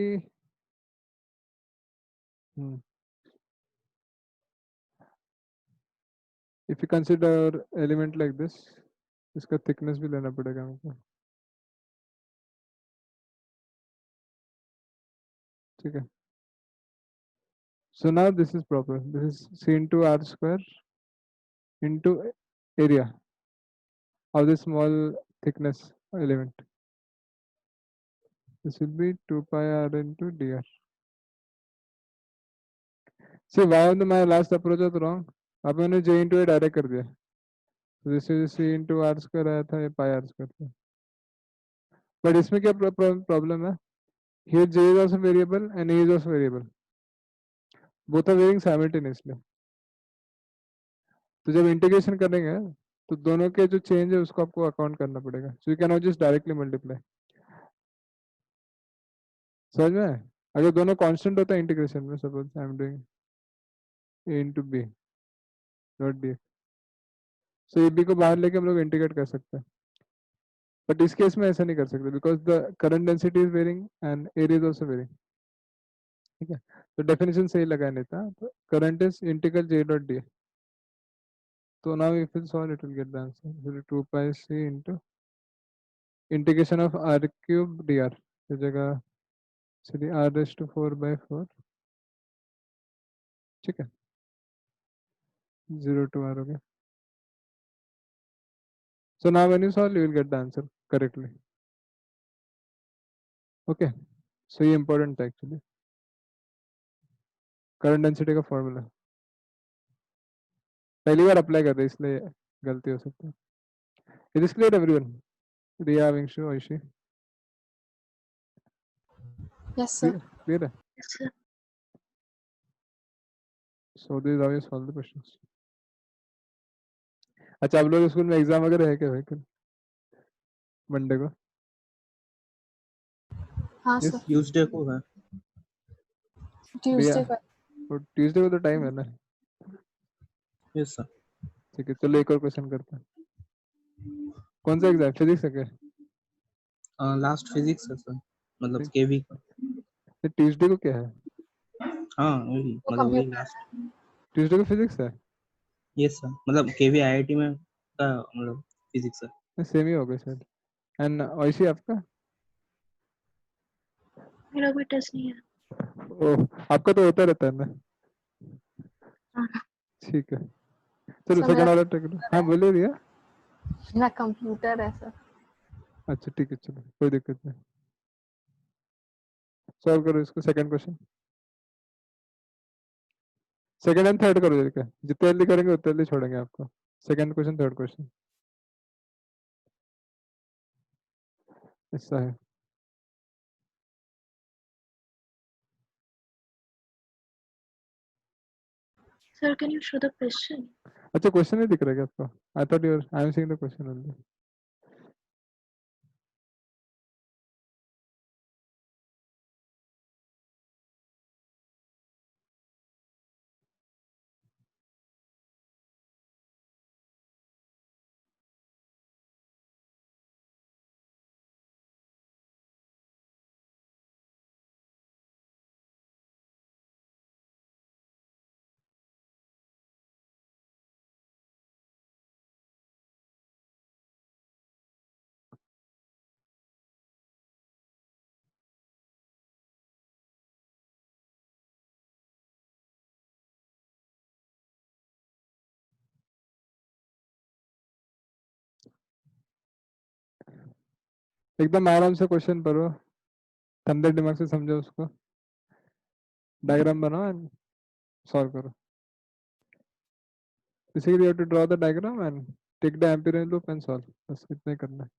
if you consider element like this, इसका थिकनेस भी लेना पड़ेगा हमको. ठीक है. So now this is proper. This is c into r square into area of this small thickness element. This will be 2 pi r into dr. See, why on my last approach was wrong? अब मैंने j into a direct कर दिया. So this is c into r square आया था, ये pi r square था. But इसमें क्या problem है? Here j is also variable and a is also variable. Both are varying simultaneously. तो जब इंटीग्रेशन करेंगे तो दोनों के जो चेंज है उसको आपको अकाउंट करना पड़ेगा. सो you can not just directly multiply. समझ में आया? अगर दोनों कांस्टेंट होता है इंटीग्रेशन में, suppose I am doing a into b dot D, so A B को बाहर लेके हम लोग इंटीग्रेट कर सकते हैं. बट इस केस में ऐसा नहीं कर सकते because the current density is varying and area is also varying. ठीक है, तो डेफिनेशन सही लगा नहीं था. तो current is integral j dot D. तो now if you solve it will get the answer 2 pi c into integration of r cube dr की जगह चलिए r raised to 4/4. ठीक है, 0 to r हो गया. So now when you solve, you will get the answer correctly. Okay, so ये important है actually. Current density का फॉर्मूला पहली बार अप्लाई कर रहे इसलिए गलती हो सकती है. It is clear everyone? Riya, Vinshu, Aishi, Yes, sir. Clear है? Yes, sir. So this is how you solve the questions. अच्छा, आप लोग स्कूल में एग्जाम वगैरह है क्या भाई कल मंडे को? हाँ Yes. सर, ट्यूसडे को है. ट्यूसडे का. और ट्यूसडे को तो टाइम है ना. Yes sir. ठीक है, चलो एक और क्वेश्चन करते हैं. कौन सा एग्जाम? फिजिक्स है क्या? लास्ट फिजिक्स है सर, मतलब ठीक. केवी का. ट्यूसडे को क्या है? हाँ वही, वो मतलब वही कंप्यूटर. लास्ट. ट्यूसडे को फिजिक्स है? यस सर, मतलब केवी आईआईटी में का मतलब फिजिक्स है. सेम ही होगा शायद. एंड आयशी आपका? मेरा कोई टेस्ट नहीं है. ओह, आपका तो होता रहता है ना. हाँ. ठीक है, चलो सर सेकंड मेरा वाला टेक लो. हाँ बोलिए रिया. मेरा कंप्यूटर है सर. अच्छा ठीक है, चलो कोई दिक्कत नहीं. सॉल्व करो इसको. Second question, second and third करो. क्या जितने जल्दी करेंगे उतने जल्दी छोड़ेंगे आपको. सेकंड क्वेश्चन, थर्ड क्वेश्चन ऐसा है. Sir, can you show the question? अच्छा, क्वेश्चन नहीं दिख रहा है क्या आपको? I thought you I am seeing the question only. एकदम आराम से क्वेश्चन पढ़ो, ठंडे दिमाग से समझो उसको, डायग्राम बनाओ एंड सॉल्व करो. Basically you have to draw the diagram and take the empirical loop and solve. बस इतना ही करना है.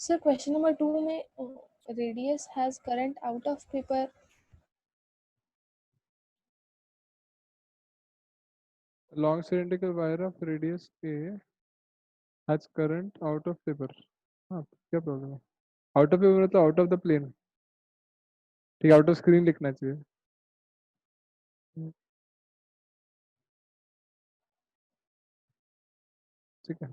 सर क्वेश्चन नंबर 2 में radius has current out of paper. long cylindrical wire of radius a has current out of paper. हाँ क्या problem है? Out of paper मतलब out of the plane. ठीक है, आउट ऑफ स्क्रीन लिखना चाहिए. ठीक है.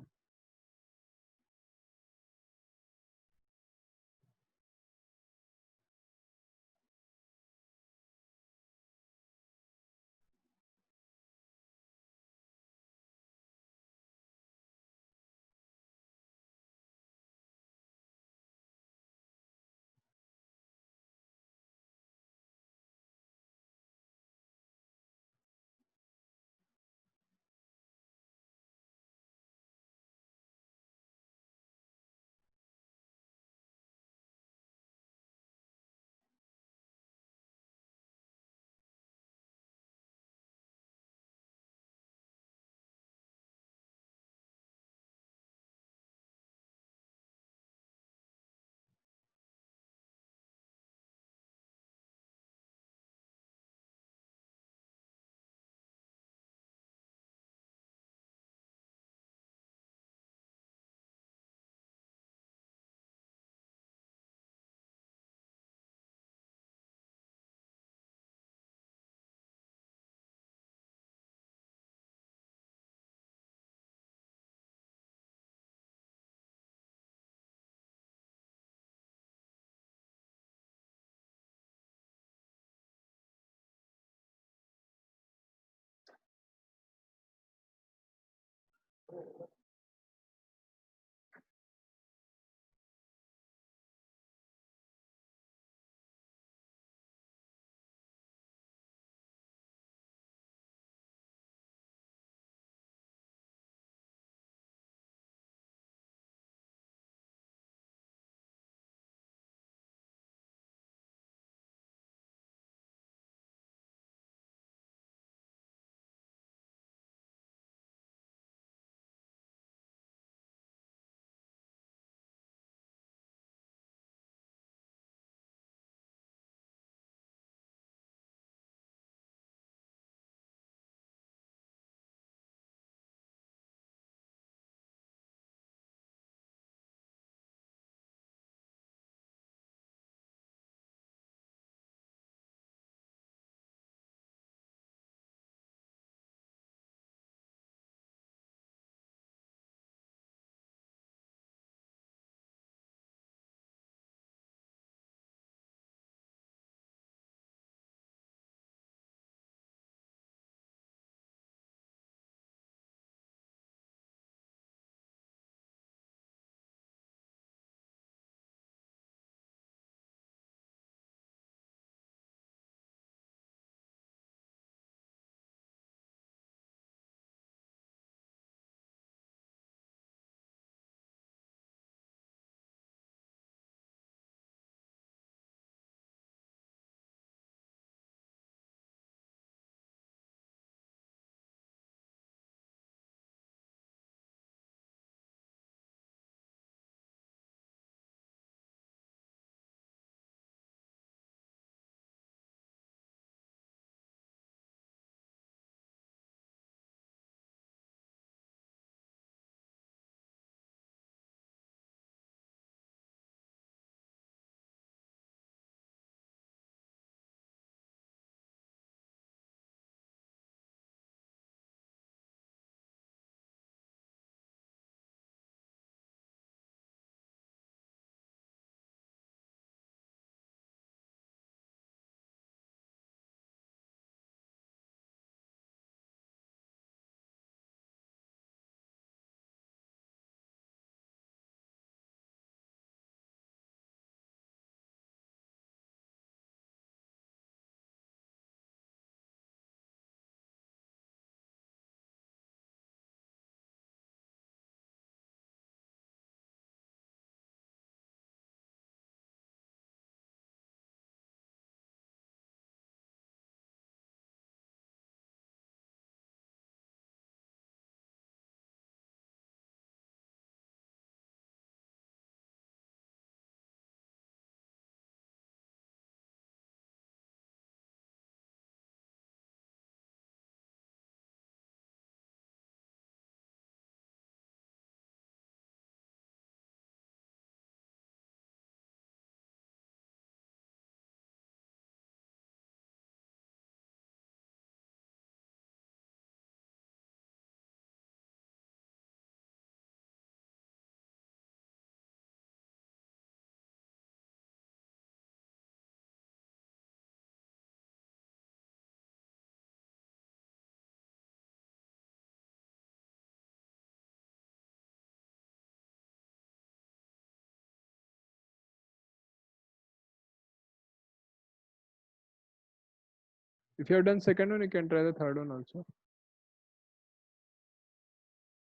If you have done second one, you can try the third one also.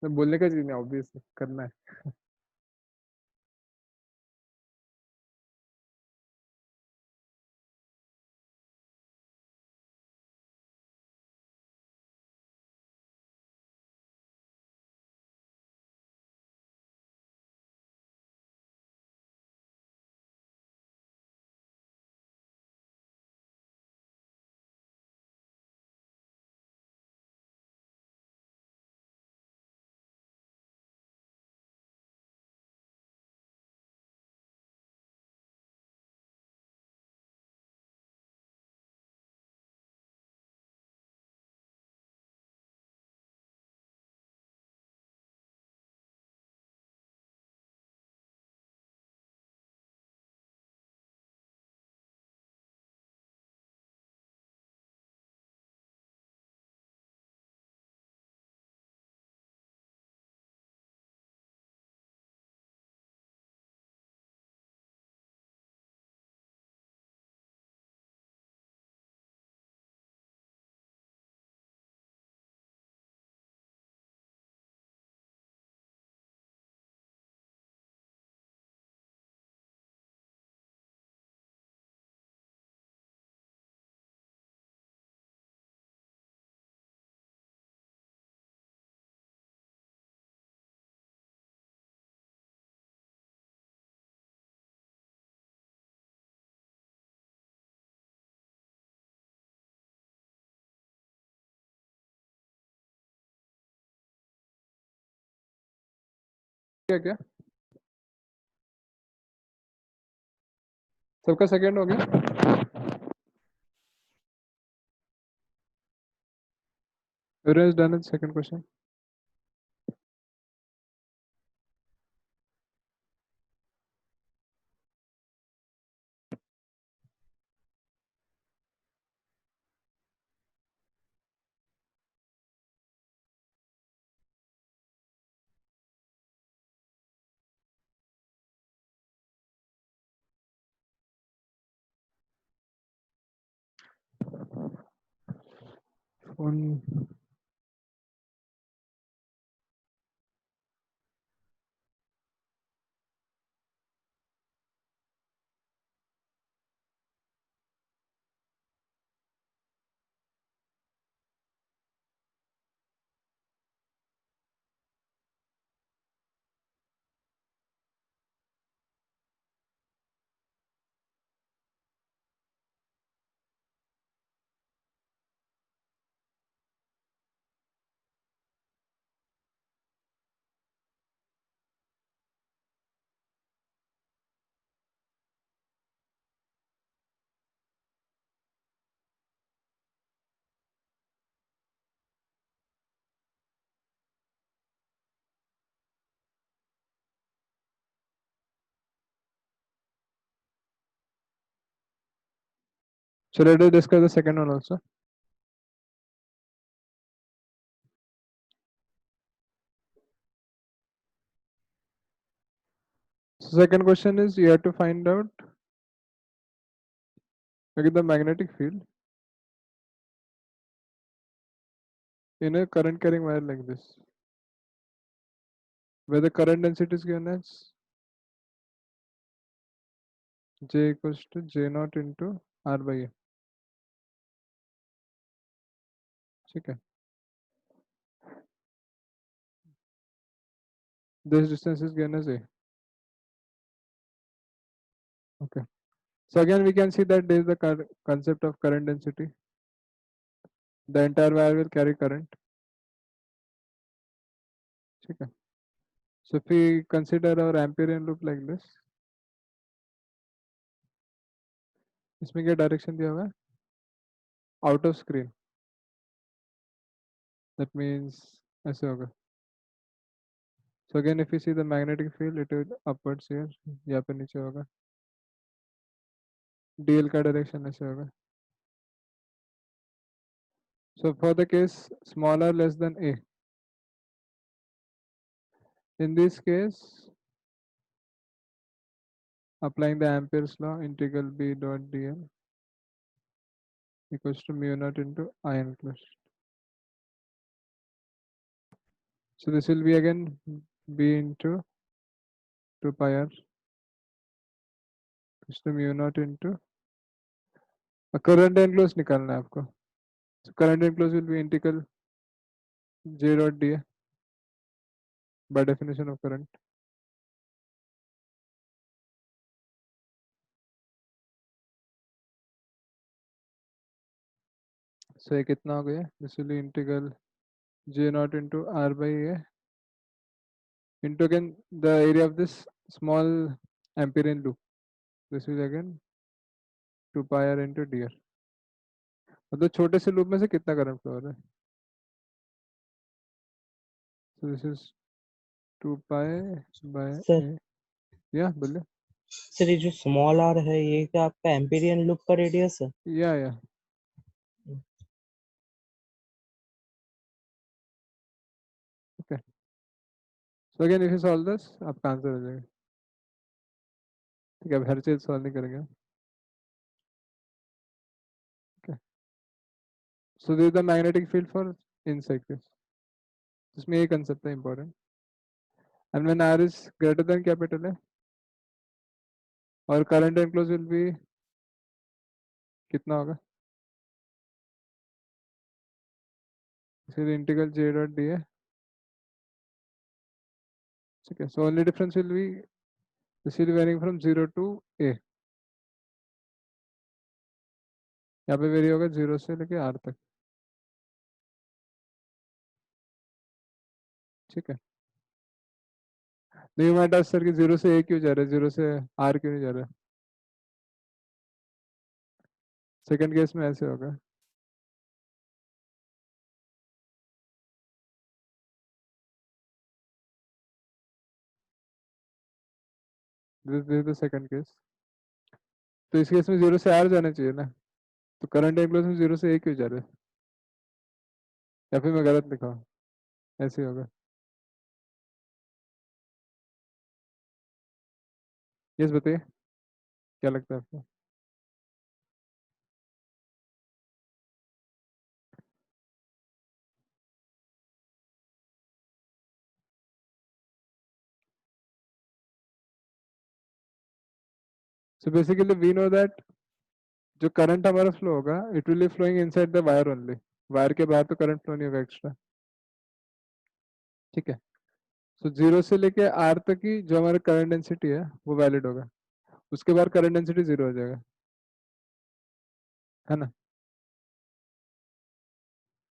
मैं बोलने का चीज नहीं, obviously करना है. क्या क्या सबका सेकंड हो गया. Everyone is done with second question. One. So let us discuss the second one also. So second question is you have to find out the magnetic field in a current carrying wire like this, where the current density is given as J equals to J naught into R by A. ठीक है. This distance is given as A. Okay. So again we can see that there is the concept of current density. The entire wire will carry current. ठीक है. So if we consider our Amperian loop like this, इसमें क्या direction दिया हुआ है? Out of screen. That means ऐसे होगा. So again if you see the magnetic field, it will upwards here. यहाँ पे नीचे होगा. DL का डायरेक्शन ऐसे होगा. So for the case smaller less than A, in this case applying the Ampere's law, integral B dot dl equals to mu naught into I enclosed. So this will be again B into 2 pi r equals to mu naught into current enclosed निकालना है आपको. So current enclosed will be integral J dot dA by definition of current. So ये कितना हो गया? This will be integral J naught into R by A into again the area of this small Amperian loop. This is again 2 pi r into dr. मतलब छोटे से loop में से कितना करंट फ्लो हो रहा है? So this is 2 pi by Sir. A. Yeah, बोलिए. सर ये जो स्मॉल आर है ये क्या आपका एम्पीरियन लूप का रेडियस है? Yeah. Okay. So again if you solve this, आपका आंसर हो जाएगा. ठीक है, अब हर चीज सॉल्व नहीं करेंगे. Okay. So this is the magnetic field for inside case. इसमें ये concept है important. And when R is greater than capital A, और current enclosed will be कितना होगा? This is integral J dot dA. Okay, so only difference will be this will be varying from 0 to A. यहाँ पे very होगा 0 से लेके R तक. ठीक है. नहीं मैं सर कि 0 से A क्यों जा रहा है, 0 से R क्यों नहीं जा रहा है? सेकंड केस में ऐसे होगा. This is the second case. तो इस केस में 0 से R जाना चाहिए ना. तो करंट एनक्लोज में 0 से A क्यों जा रहा है? या फिर मैं गलत लिखा हूँ? ऐसे होगा. यस बताइए, क्या लगता है आपको? So basically we know that जो करंट हमारा फ्लो होगा it will be flowing inside the wire only. Wire के बाहर तो करंट फ्लो नहीं होगा एक्स्ट्रा. ठीक है. सो 0 से लेके R तक की जो हमारा करंट डेंसिटी है वो वैलिड होगा. उसके बाद करंट डेंसिटी 0 हो जाएगा, है ना?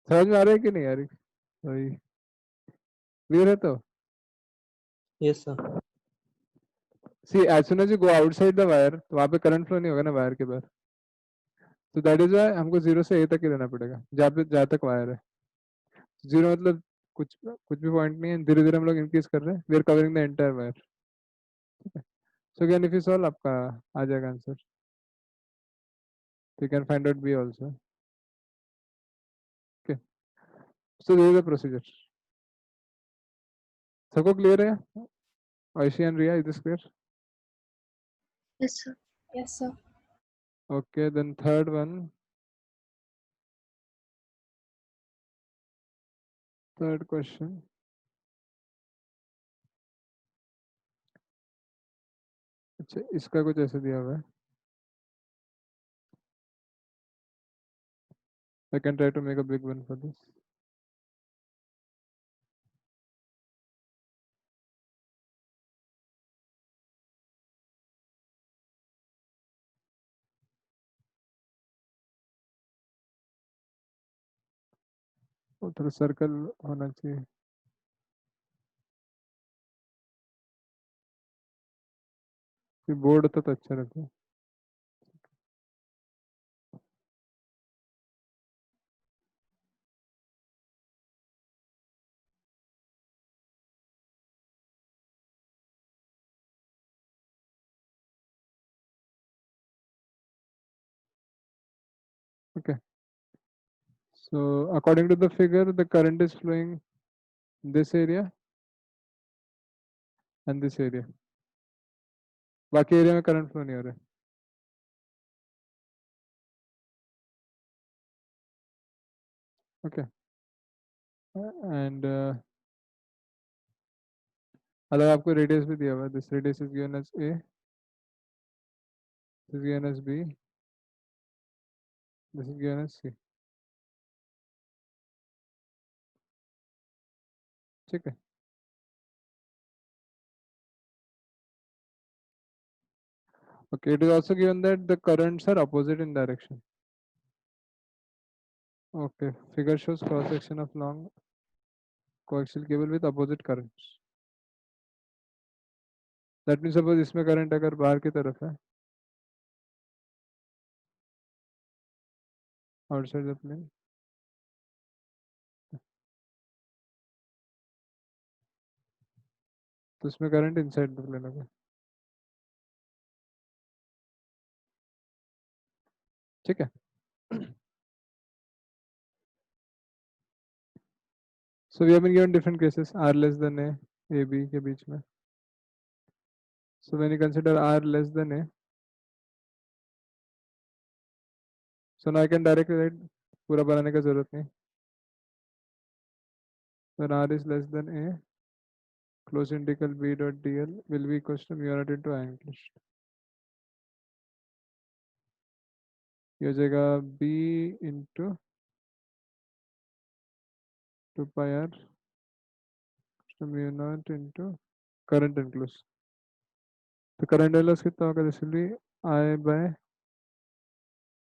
समझ में आ रहा है कि नहीं आ रही? वही क्लियर है तो. Yes sir. See as soon as you go outside the wire तो वहाँ पे करंट फ्लो नहीं होगा ना वायर के बाहर. तो दैट इज वाई हमको 0 से A तक ही रहना पड़ेगा जहाँ तक वायर है. 0 मतलब कुछ भी पॉइंट नहीं है. धीरे धीरे हम लोग इंक्रीज कर रहे हैं. We are covering the entire wire. ठीक है. So again if you solve आपका आ जाएगा answer. You can find out B also. Okay. So this is the procedure. सबको क्लियर है? Aishi and Riya, is this clear? Yes, sir. Yes, sir. Okay, then third one. Third question. अच्छा इसका कुछ ऐसे दिया हुआ है. I can try to make a big one for this. वो थोड़ा सर्कल होना चाहिए. बोर्ड होता तो अच्छा रहता. Okay. So according to the figure, the current is flowing this area and this area. बाकी एरिया में करंट फ्लो नहीं हो रहा है. Okay. And अगर आपको रेडियस भी दिया हुआ है, this radius is given as a, this is given as b, this is given as c. ठीक है. Okay, it is also given that the currents are opposite in direction. Okay, figure shows cross section of long coaxial cable with opposite currents. That means suppose इसमें current अगर बाहर की तरफ है, outside the plane, तो इसमें current inside the plane होगा. ठीक है. So we have been given different cases, r less than a b के बीच में. So when you consider r less than a, so now I can directly write, पूरा बनाने का जरूरत नहीं. When r is less than a, close integral b dot dl will be equals to mu naught into I enclosed. ये हो जाएगा b into 2 pi r तो mu naught into current enclosed. तो current enclosed कितना होगा? This will be I by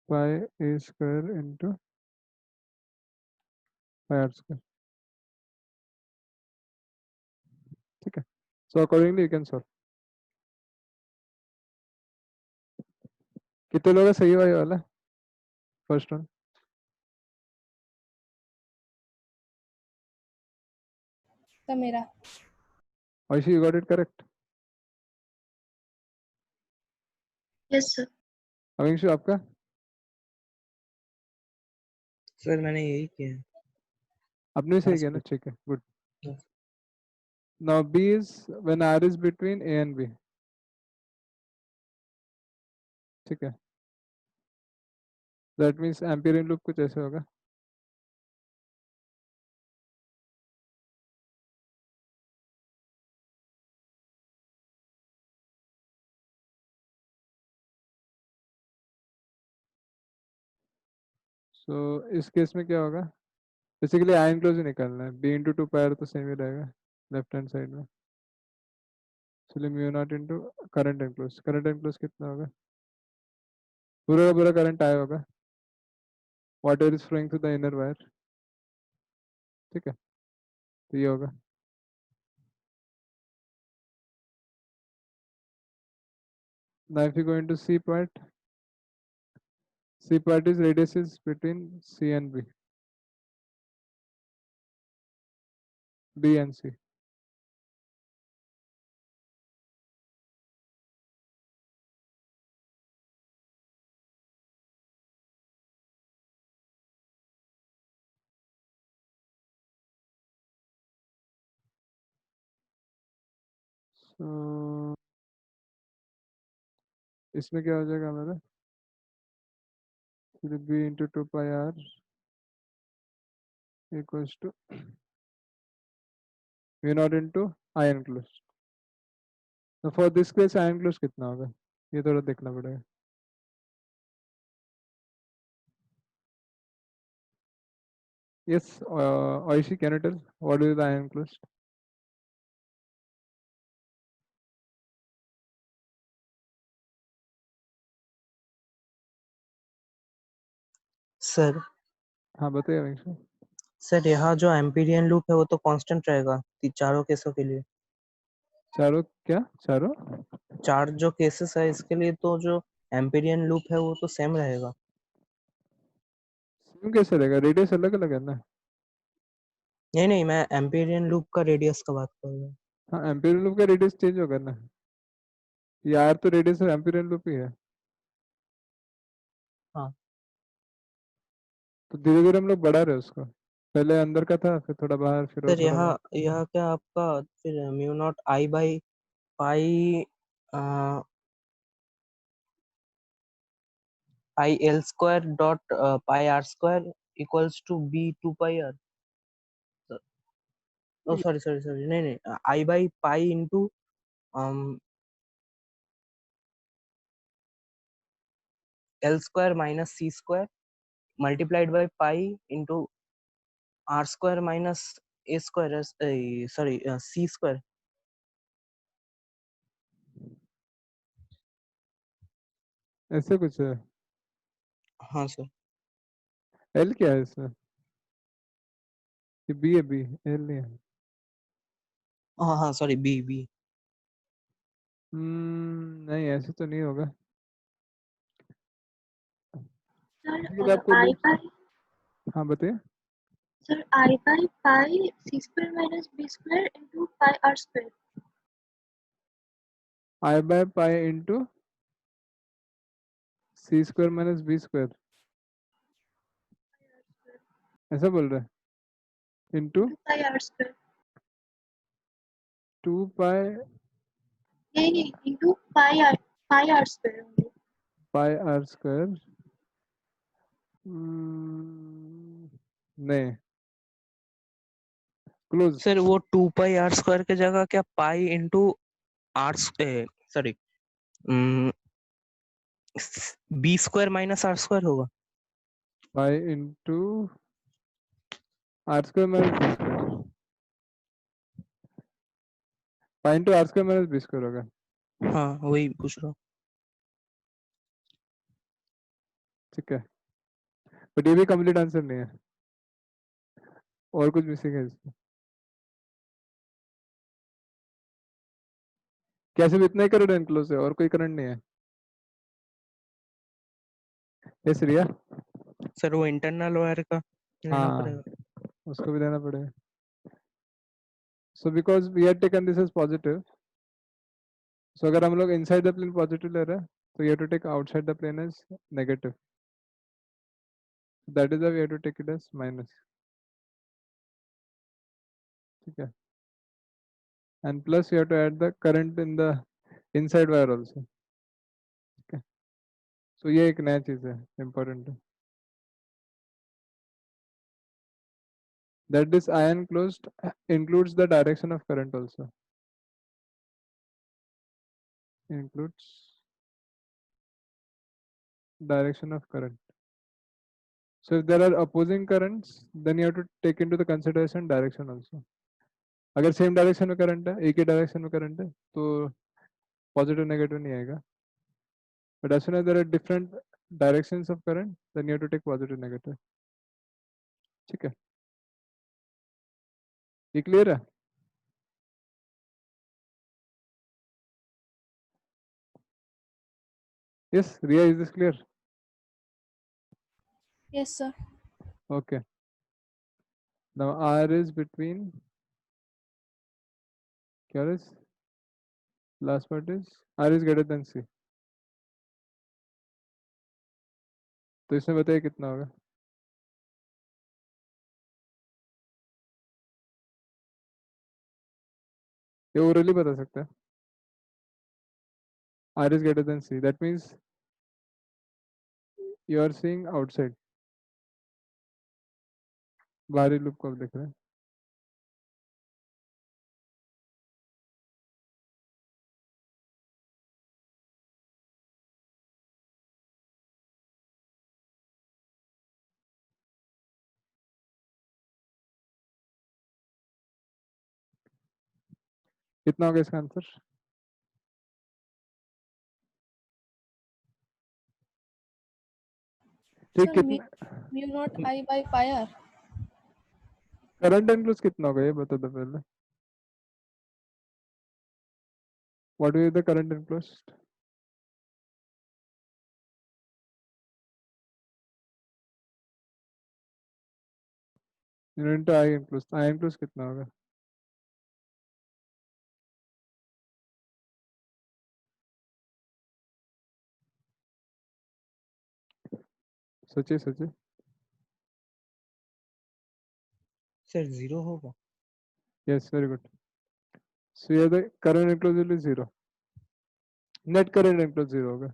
pi a square into pi r square. ठीक है. So accordingly you can solve. कितने लोग हैं सही वाले वाला? First one. तो मेरा Aishi, you got it correct. Yes, sir. अविंशु आपका? सर मैंने यही किया है. आपने सही Last किया ना? bit. ठीक है. Good. Yes. Now b is when r is between a and b. ठीक है. That means Amperian loop कुछ ऐसे होगा. So इस केस में क्या होगा? बेसिकली आयन क्लोज ही निकालना है. b into 2 pi r तो सेम ही रहेगा लेफ्ट हैंड साइड में. इसलिए mu naught into current enclose. Current enclose कितना होगा? पूरा का पूरा करंट आया होगा. Water is flowing through the inner wire. ठीक है. तो ये होगा. Now if you go into C part is radius is between C and B. B and C. So इसमें क्या हो जाएगा हमारा? B into 2 pi r equals to mu naught into I enclosed. So for this case I enclosed कितना होगा? ये थोड़ा देखना पड़ेगा. Yes, Aishi, can you tell what is the I enclosed? Sir हाँ बताइए अविंशु. सर यहाँ जो एम्पीरियन लूप है वो तो कांस्टेंट रहेगा चारों केसों के लिए. चारों क्या? चारों? चार जो केसेस है इसके लिए तो जो एम्पीरियन लूप है वो तो सेम रहेगा. सेम कैसे रहेगा? रेडियस अलग अलग है ना. नहीं मैं एम्पीरियन लूप का रेडियस का बात कर रहा हूँ. हाँ एम्पीरियल लूप का रेडियस चेंज होगा ना. यार तो रेडियस एम्पीरियल लूप ही है. हाँ. तो धीरे धीरे हम लोग बढ़ा रहे हैं उसको. पहले अंदर का था फिर थोड़ा बाहर फिर और सर थोड़ा बाहर. यहाँ क्या आपका फिर mu naught I by pi pi L square dot pi R square equals to b 2 pi r. Oh, sorry. नहीं, I by pi into L square minus C square multiplied by pi into R square minus A square C square. ऐसे कुछ है। हाँ sir. L क्या है इसमें? B है, B L नहीं है। हाँ सॉरी बी। नहीं ऐसे तो नहीं होगा। सर मतलब आपको I लूप, by हाँ बताइए। Sir I by pi c square minus b square into pi r square. I by pi into C square minus B square, ऐसा बोल रहे हैं, into pi r square. 2 pi नहीं into pi r square only. Pi R square. नहीं, close. Sir वो 2 pi r square के जगह क्या pi into R sorry B square minus R square होगा। Pi into R square minus B square, pi into R square minus B square होगा। हाँ वही पूछ रहा हूँ। ठीक है, बट ये भी कंप्लीट आंसर नहीं है, और कुछ मिसिंग है इसमें। क्या सिर्फ इतना ही करंट एनक्लोज है और कोई करंट नहीं है? यस रिया। सर वो इंटरनल वायर का लेना हाँ, पड़ेगा। उसको भी देना पड़ेगा। So because we had taken this as positive, so अगर हम लोग इनसाइड द प्लेन पॉजिटिव ले रहे हैं तो you have to take outside the plane as negative, that is why we have to take it as minus. ठीक है, and plus you have to add the current in the inside wire also. Okay, so ये एक नया चीज है, important है, that this ion closed includes the direction of current also, includes direction of current. So if there are opposing currents, then you have to take into the consideration direction also. अगर same direction में current है, एक ही direction में current है, तो positive negative नहीं आएगा, but as soon as there are different directions of current, then you have to take positive negative. ठीक है, ये क्लियर है? Yes, Riya, is this clear? Yes, sir. Okay. Now R is between, क्या is? Last part is R is greater than C. तो इसमें बताइए कितना होगा? ये ओरली बता सकते हैं? R is greater than C. That means you are seeing outside. बाहरी लूप को आप देख रहे हैं। कितना होगा इसका आंसर? ठीक, Sir, कितना mu naught I by pi r. Current enclose कितना होगा ये बता दो पहले। What will be the current enclosed? Into I enclosed. I enclosed कितना होगा? सोचिए सोचिए। सर 0 होगा। Yes, very good. So here the current enclosed will be 0. Net current enclosed 0 होगा।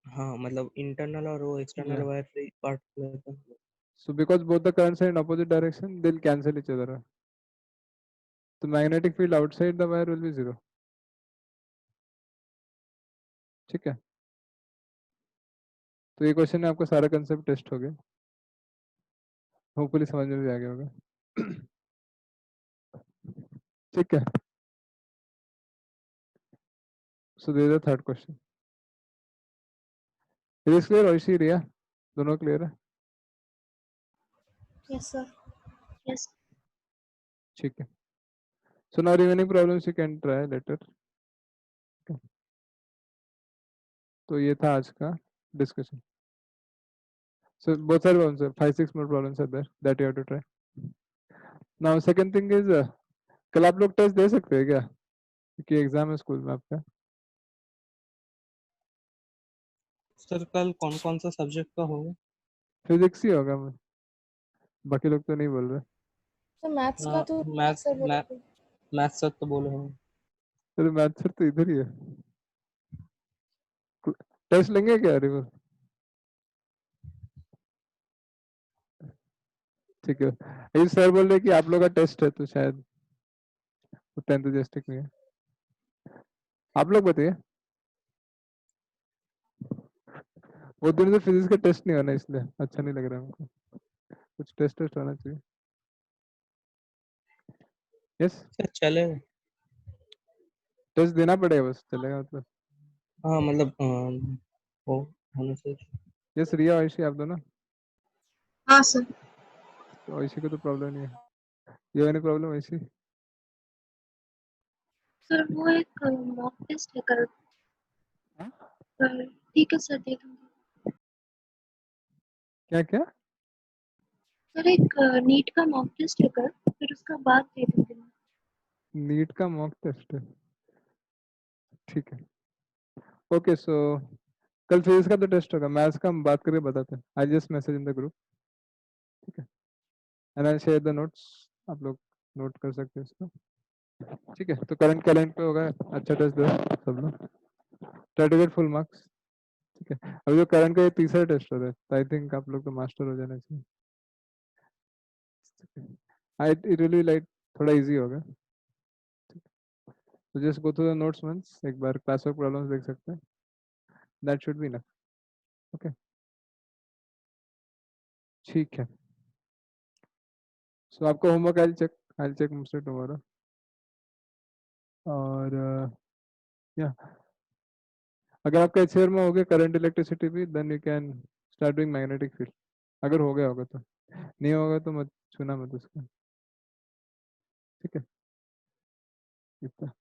हाँ मतलब इंटरनल और वो एक्सटर्नल Yeah. वायर से पार्ट लेते हैं। So because both the currents are in opposite direction, they'll cancel each other out. The magnetic field outside the wire will be 0. ठीक है, तो ये क्वेश्चन में आपका सारा कंसेप्ट टेस्ट हो गया, होपफुली समझ में भी आ गया होगा. ठीक है, so this is the third question. Is this clear? Oishi, Riya, दोनों clear है? Yes, sir. Yes. ठीक है. So now remaining problems you can try later. Okay. तो ये था आज का discussion. So both are problems, 5-6 more problems are there that you have to try. Now second thing is कल आप लोग टेस्ट दे सकते हैं क्या, क्योंकि एग्जाम है स्कूल में आपका. सर कल कौन कौन सा सब्जेक्ट का होगा? फिजिक्स ही होगा, बाकी लोग तो नहीं बोल रहे. तो मैथ्स का हाँ, तो मैथ सर बोल रहे थे। मैथ सर तो बोले हैं. अरे मैथ सर तो इधर ही है. टेस्ट लेंगे क्या रिवर? ठीक है, ये सर बोल रहे कि आप लोग का टेस्ट है तो शायद उतना एंथुसियास्टिक नहीं है. आप लोग बताइए. वो दिन से फिजिक्स का टेस्ट नहीं होना इसलिए अच्छा नहीं लग रहा है हमको. कुछ टेस्ट होना चाहिए. यस, सर चलेगा. टेस्ट देना पड़ेगा बस, चलेगा मतलब. हाँ मतलब वो होना चाहिए. यस रिया, आयुषी, आप दोनों. हाँ सर। तो आयुषी को तो प्रॉब्लम नहीं है. ये वाली प्रॉब्लम आयुषी. सर वो एक मॉक टेस्ट है कल, पर ठीक है सर, दे दूंगी. क्या क्या? सर एक नीट का मॉक टेस्ट है कल, फिर उसका बाद दे दूंगी मैं. नीट का मॉक टेस्ट है, ठीक है. ओके, सो कल फिजिक्स का तो टेस्ट होगा, मैथ्स का हम बात करके बताते हैं. I just message in the group. ठीक है, and I share the notes, आप लोग नोट कर सकते हैं इसको. ठीक है, तो करंट पे होगा. अच्छा टेस्ट दो सब लोग, try to get full marks. ठीक है, अभी जो करंट का ये तीसरा टेस्ट हो रहा है, तो आई थिंक आप लोग तो मास्टर हो जाना चाहिए. आई इट रियली लाइक थोड़ा इजी होगा. तो just go through the notes once, एक बार क्लास वर्क प्रॉब्लम्स देख सकते हैं. That should be enough. Okay, ठीक है. सो आपको होमवर्क आई चेक मुझसे टुमारो. और या अगर आपका एचसीआर में हो गया करंट इलेक्ट्रिसिटी भी, then you can start doing magnetic field. अगर हो गया होगा तो, नहीं होगा तो मत छूना मत उसका. ठीक है, इतना.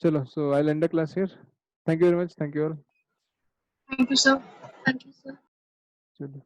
चलो, so I will end the class here. Thank you very much, thank you all. Thank you sir. Thank you sir. चलो.